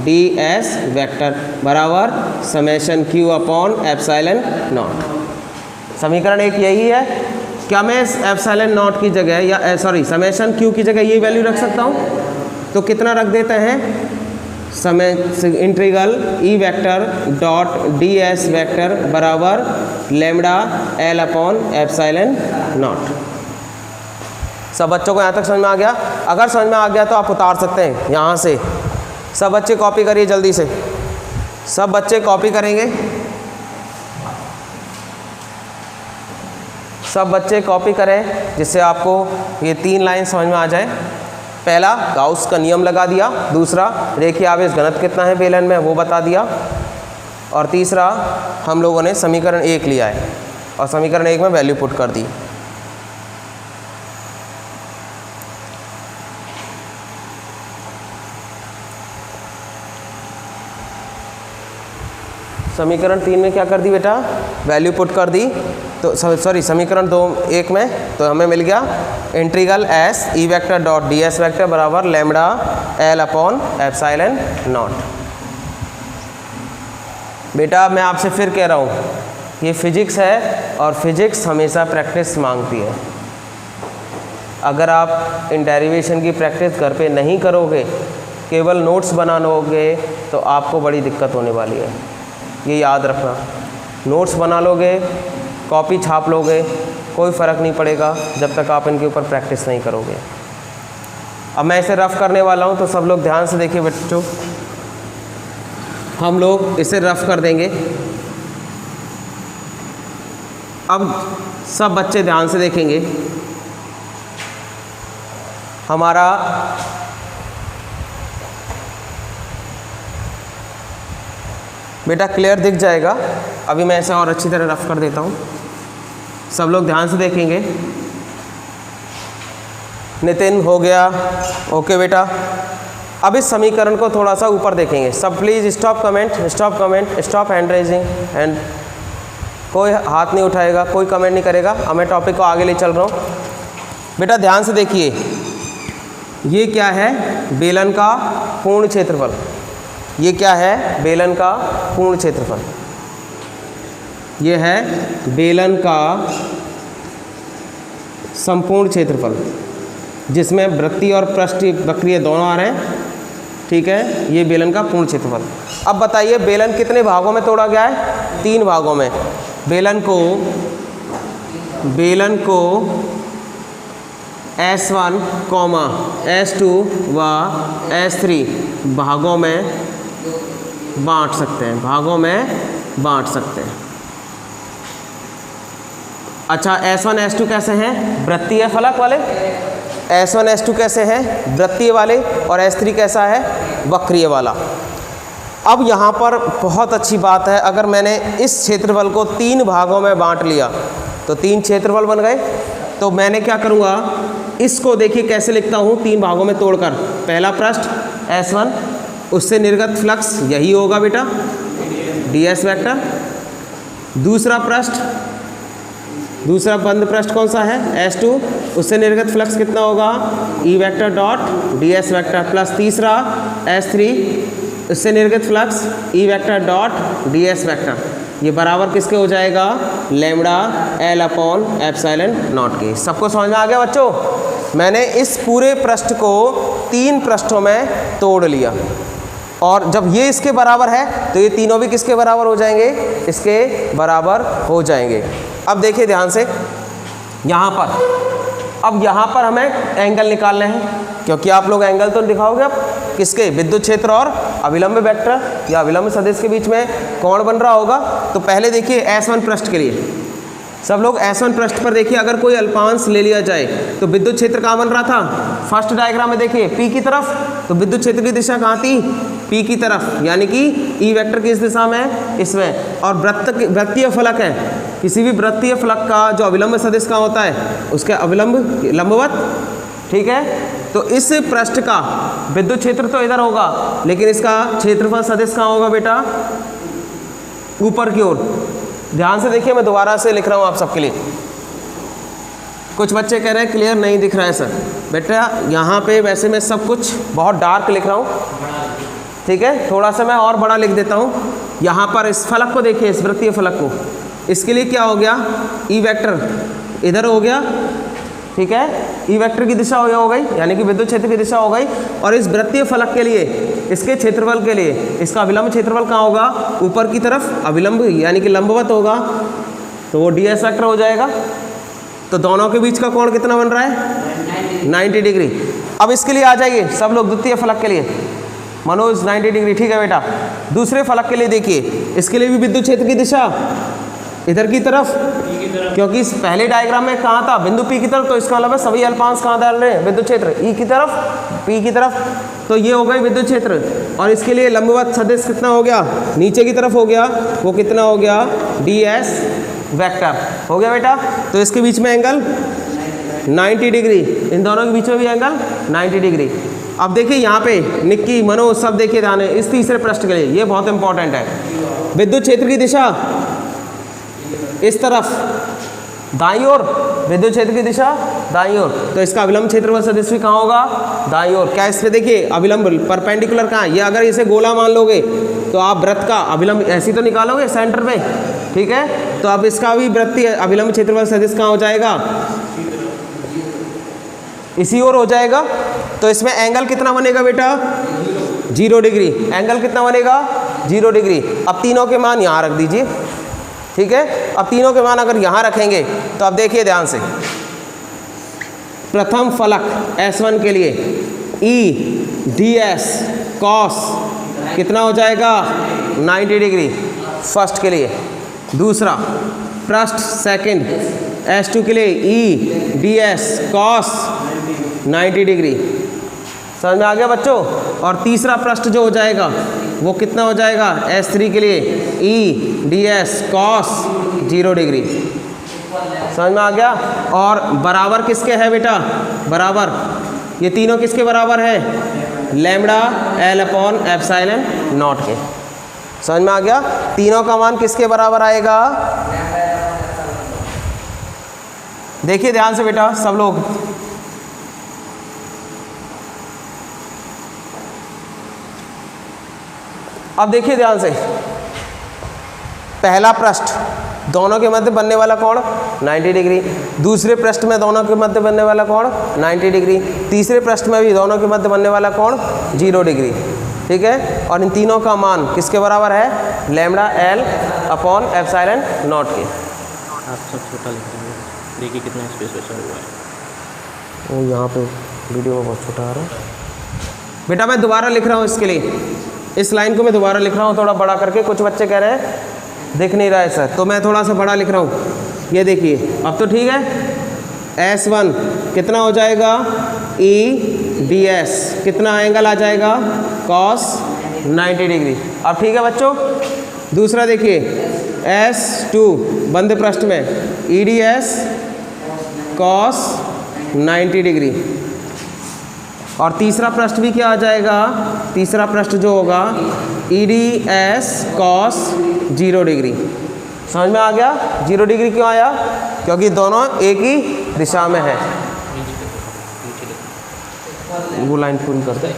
D S vector बराबर summation Q upon epsilon naught. समीकरण 1 यही है। क्या मैं एप्सिलॉन नॉट की जगह या सॉरी समेशन Q की जगह ये वैल्यू रख सकता हूँ, तो कितना रख देते हैं, समय integral E vector dot D S vector बराबर lambda L upon epsilon naught. सब बच्चों को यहाँ तक समझ में आ गया? अगर समझ में आ गया तो आप उतार सकते हैं यहाँ से। सब बच्चे कॉपी करिए जल्दी से। सब बच्चे कॉपी करेंगे, सब बच्चे कॉपी करें जिससे आपको ये 3 लाइन समझ में आ जाए। पहला गाउस का नियम लगा दिया, दूसरा रेखीय आवेश घनत्व कितना है बेलन में वो बता दिया, और तीसरा हम लोगों ने समीकरण 1 लिया है और समीकरण 1 में वैल्यू पुट कर दी। समीकरण 3 में क्या कर दी बेटा, वैल्यू पुट कर दी। तो सॉरी समीकरण 1 में तो हमें मिल गया integral S E vector dot D S vector बराबर lambda L upon epsilon naught. बेटा मैं आपसे फिर कह रहा हूँ ये फिजिक्स है और फिजिक्स हमेशा प्रैक्टिस मांगती है। अगर आप इन डेरिवेशन की प्रैक्टिस घर पे नहीं करोगे, केवल नोट्स बनाओगे तो आपको बड़ी दिक्कत होने वाली है, ये याद रखना। नोट्स बना लोगे, कॉपी छाप लोगे, कोई फ़र्क नहीं पड़ेगा जब तक आप इनके ऊपर प्रैक्टिस नहीं करोगे। अब मैं इसे रफ़ करने वाला हूँ तो सब लोग ध्यान से देखिए बच्चों, हम लोग इसे रफ़ कर देंगे। अब सब बच्चे ध्यान से देखेंगे, हमारा बेटा क्लियर दिख जाएगा। अभी मैं इसे और अच्छी तरह रफ़ कर देता हूँ, सब लोग ध्यान से देखेंगे। नितिन हो गया, ओके बेटा। अब इस समीकरण को थोड़ा सा ऊपर देखेंगे। सब please stop comment, stop comment, stop hand raising, and कोई हाथ नहीं उठाएगा, कोई कमेंट नहीं करेगा। अब मैं टॉपिक को आगे ले चल रहा हूँ। बेटा ध्यान से देखिए, ये क्या है, बेलन का पूर्ण क्षेत्रफल। ये क्या है, बेलन का पूर्ण क्षेत्रफल। ये है बेलन का संपूर्ण क्षेत्रफल जिसमें वृत्तीय और पृष्ठीय वक्रीय दोनों आ रहे हैं, ठीक है। ये बेलन का पूर्ण क्षेत्रफल। अब बताइए बेलन कितने भागों में तोड़ा गया है, 3 भागों में। बेलन को S1, S2 व S3 भागों में बांट सकते हैं, भागों में बांट सकते हैं। अच्छा S1 S2 कैसे हैं, वृत्तीय फलक वाले। S1 S2 कैसे हैं, वृत्तीय वाले, और S3 कैसा है, वक्रीय वाला। अब यहाँ पर बहुत अच्छी बात है, अगर मैंने इस क्षेत्रफल को 3 भागों में बांट लिया तो 3 क्षेत्रफल बन गए। तो मैंने क्या करूँगा, इसको देखिए कैसे लिखता हूँ 3 भागों में तोड़कर। पहला पृष्ठ S1, उससे निर्गत फ्लक्स यही होगा बेटा ds वेक्टर। दूसरा पृष्ठ, दूसरा बंद पृष्ठ कौन सा है, S2, उससे निर्गत फ्लक्स कितना होगा, E vector dot ds vector, plus तीसरा S3, उससे निर्गत flux E vector dot ds vector. ये बराबर किसके हो जाएगा, lambda L upon epsilon not के। सबको समझ में आ गया बच्चों। मैंने इस पूरे पृष्ठ को 3 पृष्ठों में तोड़ लिया, और जब ये इसके बराबर है तो ये तीनों भी किसके बराबर हो जाएंगे, इसके बराबर हो जाएंगे। अब देखिए ध्यान से यहाँ पर, अब यहाँ पर हमें एंगल निकालने हैं, क्योंकि आप लोग एंगल तो दिखाओगे अब किसके, विद्युत क्षेत्र और अभिलंब वेक्टर या अभिलंब सदिश के बीच में कोण बन रहा होगा। तो पहले देखिए S1 पृष्ठ के लिए, सब लोग S1 पृष्ठ पर देखिए, अगर कोई अल्पांश ले लिया जाए तो विद्युत क्षेत्र कहाँ बन रहा था, फर्स्ट डायग्राम में देखिए P की तरफ, तो विद्युत क्षेत्र की दिशा कहाँ थी, P की तरफ, यानी कि E वेक्टर किस दिशा में है, इसमें। और वृत्तीय फलक है, किसी भी वृत्तीय फलक का जो अभिलंब सदिश का होता है उसके अभिलंब लंबवत, ठीक है। तो इस पृष्ठ का विद्युत क्षेत्र तो इधर होगा, लेकिन इसका क्षेत्रफल सदिश कहाँ होगा बेटा, ऊपर की ओर। ध्यान से देखिए, मैं दोबारा से लिख रहा हूँ आप सबके लिए। कुछ बच्चे कह रहे हैं क्लियर नहीं दिख रहा है सर। बेटा यहाँ पे वैसे मैं सब कुछ बहुत डार्क लिख रहा हूँ, ठीक है, थोड़ा सा मैं और बड़ा लिख देता हूँ। यहाँ पर इस फलक को देखिए, इस वृत्तीय फलक को, इसके लिए क्या हो गया, ई वेक्टर इधर हो गया, ठीक है, ई वेक्टर की दिशा हो गई, यानी कि विद्युत क्षेत्र की दिशा हो गई। और इस वृत्तीय फलक के लिए, इसके क्षेत्रफल के लिए, इसका अभिलंब क्षेत्रफल कहाँ होगा, ऊपर की तरफ अभिलंब, यानी कि लंबवत होगा, तो वो ds वेक्टर हो जाएगा। तो दोनों के बीच का कोण कितना बन रहा है, 90 डिग्री। अब इसके लिए आ जाइए सब लोग, द्वितीय फलक के लिए। मनोज 90 डिग्री, ठीक है बेटा। दूसरे फलक के लिए देखिए, इसके लिए भी विद्युत क्षेत्र की दिशा इधर की तरफ, क्योंकि इस पहले डायग्राम में कहाँ था, बिंदु P की तरफ, तो इसका मतलब है सभी अल्पांश कहाँ डाल रहे हैं, विद्युत क्षेत्र E की तरफ, P की तरफ, तो ये हो गई विद्युत क्षेत्र। और इसके लिए लंबवत सदिश कितना हो गया, नीचे की तरफ हो गया, वो कितना हो गया, ds वेक्टर हो गया बेटा। तो इसके बीच में एंगल 90 डिग्री, इन दोनों के बीच में भी एंगल 90 डिग्री। अब देखिए यहाँ पे निक्की, मनोज सब देखिए ध्यान है इस तीसरे पृष्ठ के लिए, ये बहुत इंपॉर्टेंट है। विद्युत क्षेत्र की दिशा इस तरफ दाईं ओर, विद्युत क्षेत्र की दिशा दाईं ओर, तो इसका अभिलंब क्षेत्रफल सदिश भी कहाँ होगा, दाईं ओर। क्या इसमें देखिए अभिलंब परपेंडिकुलर कहाँ है, ये अगर इसे गोला मान लोगे तो आप वृत्त का अभिलंब ऐसे तो निकालोगे सेंटर पे, ठीक है। तो अब इसका भी वृत्तीय अभिलंब क्षेत्रफल सदिश कहाँ हो जाएगा, इसी ओर हो जाएगा। तो इसमें एंगल कितना बनेगा बेटा, 0 डिग्री, एंगल कितना बनेगा, 0 डिग्री। अब तीनों के मान यहाँ रख दीजिए, ठीक है। अब तीनों के मान अगर यहाँ रखेंगे तो अब देखिए ध्यान से, प्रथम फलक S1 के लिए E ds cos कितना हो जाएगा, 90 डिग्री फर्स्ट के लिए। दूसरा पृष्ठ सेकंड S2 के लिए E ds cos 90 डिग्री, समझ में आ गया बच्चों। और तीसरा पृष्ठ जो हो जाएगा वो कितना हो जाएगा, S3 के लिए E ds cos 0 डिग्री, समझ में आ गया। और बराबर किसके है बेटा, बराबर ये तीनों किसके बराबर है, लैम्बडा L/ε0 के, समझ में आ गया। तीनों का मान किसके बराबर आएगा, देखिए ध्यान से बेटा सब लोग, अब देखिए ध्यान से, पहला पृष्ठ दोनों के मध्य बनने वाला कोण 90 डिग्री, दूसरे पृष्ठ में दोनों के मध्य बनने वाला कोण 90 डिग्री, तीसरे पृष्ठ में भी दोनों के मध्य बनने वाला कोण 0 डिग्री, ठीक है। और इन तीनों का मान किसके बराबर है, लैम्बडा L/ε0 के। आप सब छोटा लिख रहे हैं, देखिए कितना स्पेस बचा हुआ है, वो यहाँ पे वीडियो में बहुत छोटा आ रहा है बेटा। मैं दोबारा लिख रहा हूँ इसके लिए, इस लाइन को मैं दोबारा लिख रहा हूँ थोड़ा बड़ा करके, कुछ बच्चे कह रहे हैं दिख नहीं रहा है सर, तो मैं थोड़ा सा बड़ा लिख रहा हूँ। ये देखिए अब तो ठीक है, S1 कितना हो जाएगा, E ds कितना एंगल आ जाएगा, cos 90 डिग्री। अब ठीक है बच्चों, दूसरा देखिए S2 बंद पृष्ठ में E ds cos 90 डिग्री। और तीसरा पृष्ठ भी क्या आ जाएगा, तीसरा पृष्ठ जो होगा E ds cos 0 डिग्री, समझ में आ गया। 0 डिग्री क्यों आया, क्योंकि दोनों एक ही दिशा में है। वो लाइन पूरी कर दे,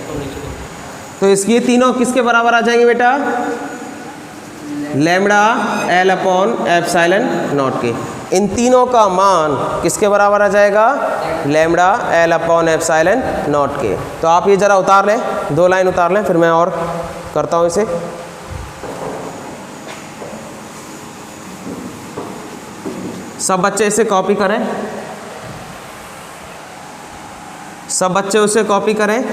तो इसके तीनों किसके बराबर आ जाएंगे बेटा, लैम्बडा L/ε0 के। इन तीनों का मान किसके बराबर आ जाएगा, लैम्बडा L/ε0 के। तो आप ये ज़रा उतार लें, 2 लाइन उतार लें, फिर मैं और करता हूँ इसे। सब बच्चे इसे कॉपी करें, सब बच्चे उसे कॉपी करें।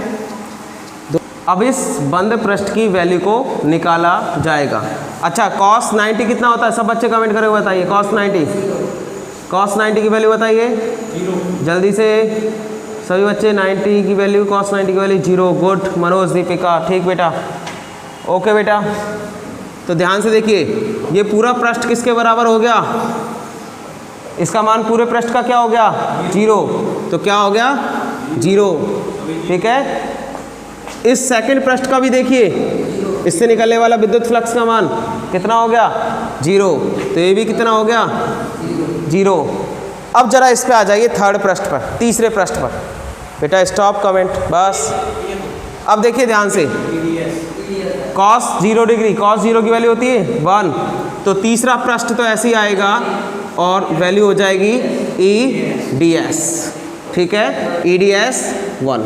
अब इस बंद पृष्ठ की वैल्यू को निकाला जाएगा। अच्छा cos 90 कितना होता है, सब बच्चे कमेंट करके बताइए, cos 90 की वैल्यू बताइए जल्दी से सभी बच्चे। 90 की वैल्यू, cos 90 की वैल्यू 0। गुड मनोज, दीपिका, ठीक बेटा, ओके बेटा। तो ध्यान से देखिए, ये पूरा पृष्ठ किसके बराबर हो गया, इसका मान पूरे पृष्ठ का क्या हो गया, 0। तो क्या हो गया, 0, ठीक है। इस सेकंड पृष्ठ का भी देखिए, इससे निकलने वाला विद्युत फ्लक्स का मान कितना हो गया, 0। तो ये भी कितना हो गया, 0। अब जरा इस पे आ जाइए थर्ड पृष्ठ पर, तीसरे पृष्ठ पर बेटा। स्टॉप कमेंट, बस। अब देखिए ध्यान से, cos 0 डिग्री, cos 0 की वैल्यू होती है 1, तो तीसरा पृष्ठ तो ऐसे ही आएगा और वैल्यू हो जाएगी E ds, ठीक है, E ds 1।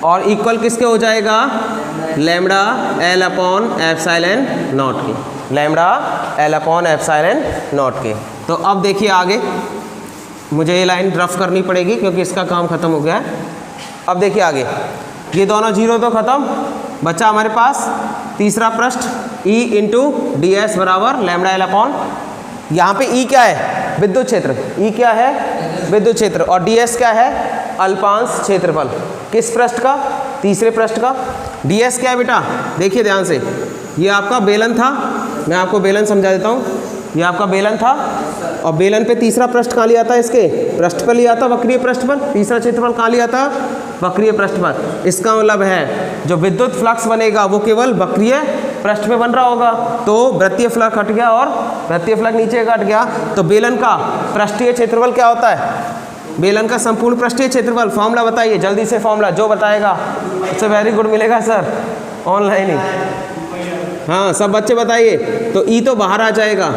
और इक्वल किसके हो जाएगा, लैम्बडा L/ε0 के, लैम्बडा L/ε0 के। तो अब देखिए आगे, मुझे ये लाइन रफ करनी पड़ेगी क्योंकि इसका काम खत्म हो गया है। अब देखिए आगे, ये दोनों जीरो तो खत्म, बचा हमारे पास तीसरा पृष्ठ E इंटू डी एस बराबर लैम्डा एल अपॉन, यहाँ पे E क्या है? विद्युत क्षेत्र। E क्या है? विद्युत क्षेत्र। और डी एस क्या है? अल्पांश क्षेत्रफल। किस पृष्ठ का? तीसरे पृष्ठ का। डी एस क्या है बेटा? देखिए ध्यान से, ये आपका बेलन था, मैं आपको बेलन समझा देता हूँ। ये आपका बेलन था और बेलन पे तीसरा पृष्ठ कहाँ लिया था? इसके पृष्ठ पर लिया था, वक्रीय पृष्ठ पर। तीसरा क्षेत्रफल कहाँ लिया था? वक्रीय पृष्ठ पर। इसका मतलब है जो विद्युत फ्लक्स बनेगा वो केवल वक्रीय पृष्ठ पे बन रहा होगा, तो वृत्तीय फ्लक्स हट गया और वृत्तीय फ्लक्स नीचे हट गया। तो बेलन का पृष्ठीय क्षेत्रफल क्या होता है? बेलन का संपूर्ण पृष्ठीय क्षेत्रफल। फॉर्मूला बताइए जल्दी से, फॉर्मूला जो बताएगा उससे वेरी गुड मिलेगा सर, ऑनलाइन ही। हाँ सब बच्चे बताइए। तो ई तो बाहर आ जाएगा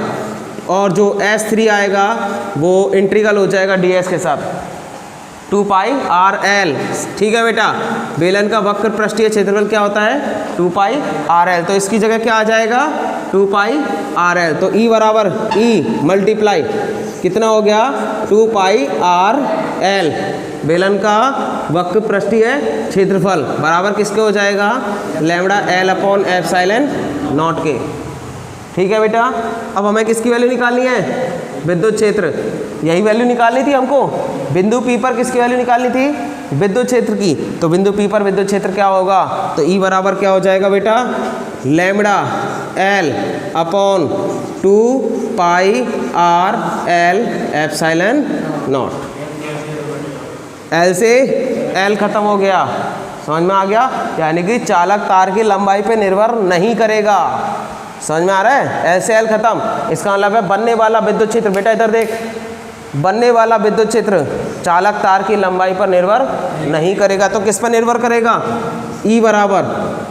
और जो S3 आएगा वो इंटीग्रल हो जाएगा ds के साथ 2 पाई आर एल। ठीक है बेटा, बेलन का वक्र पृष्ठीय क्षेत्रफल क्या होता है? 2 पाई आर एल। तो इसकी जगह क्या आ जाएगा? 2 पाई आर एल। तो E बराबर E मल्टीप्लाई कितना हो गया? 2 पाई आर एल। बेलन का वक्र पृष्ठीय क्षेत्रफल बराबर किसके हो जाएगा? Lambda L upon epsilon not के। ठीक है बेटा, अब हमें किसकी वैल्यू निकालनी है? विद्युत क्षेत्र। यही वैल्यू निकालनी थी हमको। बिंदु P पर किसकी वैल्यू निकालनी थी? विद्युत क्षेत्र की। तो बिंदु P पर विद्युत क्षेत्र क्या होगा? तो E बराबर क्या हो जाएगा बेटा? Lambda L upon 2 pi R L epsilon not. L से एल खत्म हो गया, समझ में आ गया? यानी कि चालक तार की लंबाई पे निर्भर नहीं करेगा। समझ में आ रहा है? एल से एल खत्म। इसका मतलब है बनने वाला विद्युत क्षेत्र, बेटा इधर देख, बनने वाला विद्युत क्षेत्र चालक तार की लंबाई पर निर्भर नहीं करेगा। तो किस पर निर्भर करेगा? E बराबर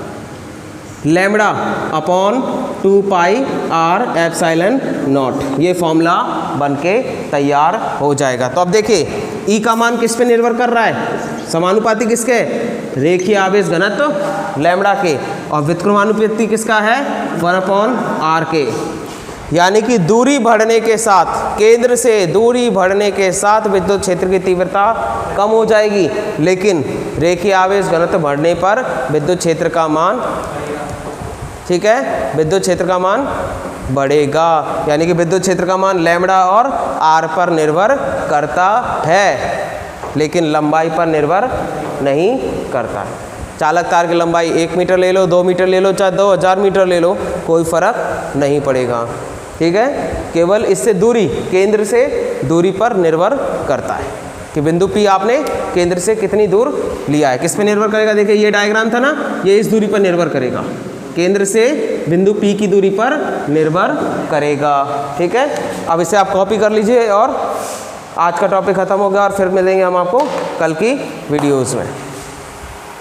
lambda upon 2 pi r epsilon naught. ये फॉर्मूला बन के तैयार हो जाएगा। तो अब देखिए E का मान किस पे निर्भर कर रहा है? समानुपाती किसके? रेखीय आवेश घनत्व लैम्डा के। और व्युत्क्रमानुपाती किसका है? 1 अपॉन आर के। यानी कि दूरी बढ़ने के साथ, केंद्र से दूरी बढ़ने के साथ विद्युत क्षेत्र की तीव्रता कम हो जाएगी, लेकिन रेखीय आवेश घनत्व बढ़ने पर विद्युत क्षेत्र का मान, ठीक है, विद्युत क्षेत्र का मान बढ़ेगा। यानी कि विद्युत क्षेत्र का मान लैम्डा और आर पर निर्भर करता है, लेकिन लंबाई पर निर्भर नहीं करता है। चालक तार की लंबाई 1 मीटर ले लो, 2 मीटर ले लो, चाहे 2000 मीटर ले लो, कोई फर्क नहीं पड़ेगा। ठीक है, केवल इससे दूरी, केंद्र से दूरी पर निर्भर करता है कि बिंदु P आपने केंद्र से कितनी दूर लिया है। किस पे निर्भर करेगा? देखिए ये डायग्राम था ना, ये इस दूरी पर निर्भर करेगा, केंद्र से बिंदु P की दूरी पर निर्भर करेगा। ठीक है, अब इसे आप कॉपी कर लीजिए और आज का टॉपिक खत्म हो गया और फिर मिलेंगे हम आपको कल की वीडियोज़ में।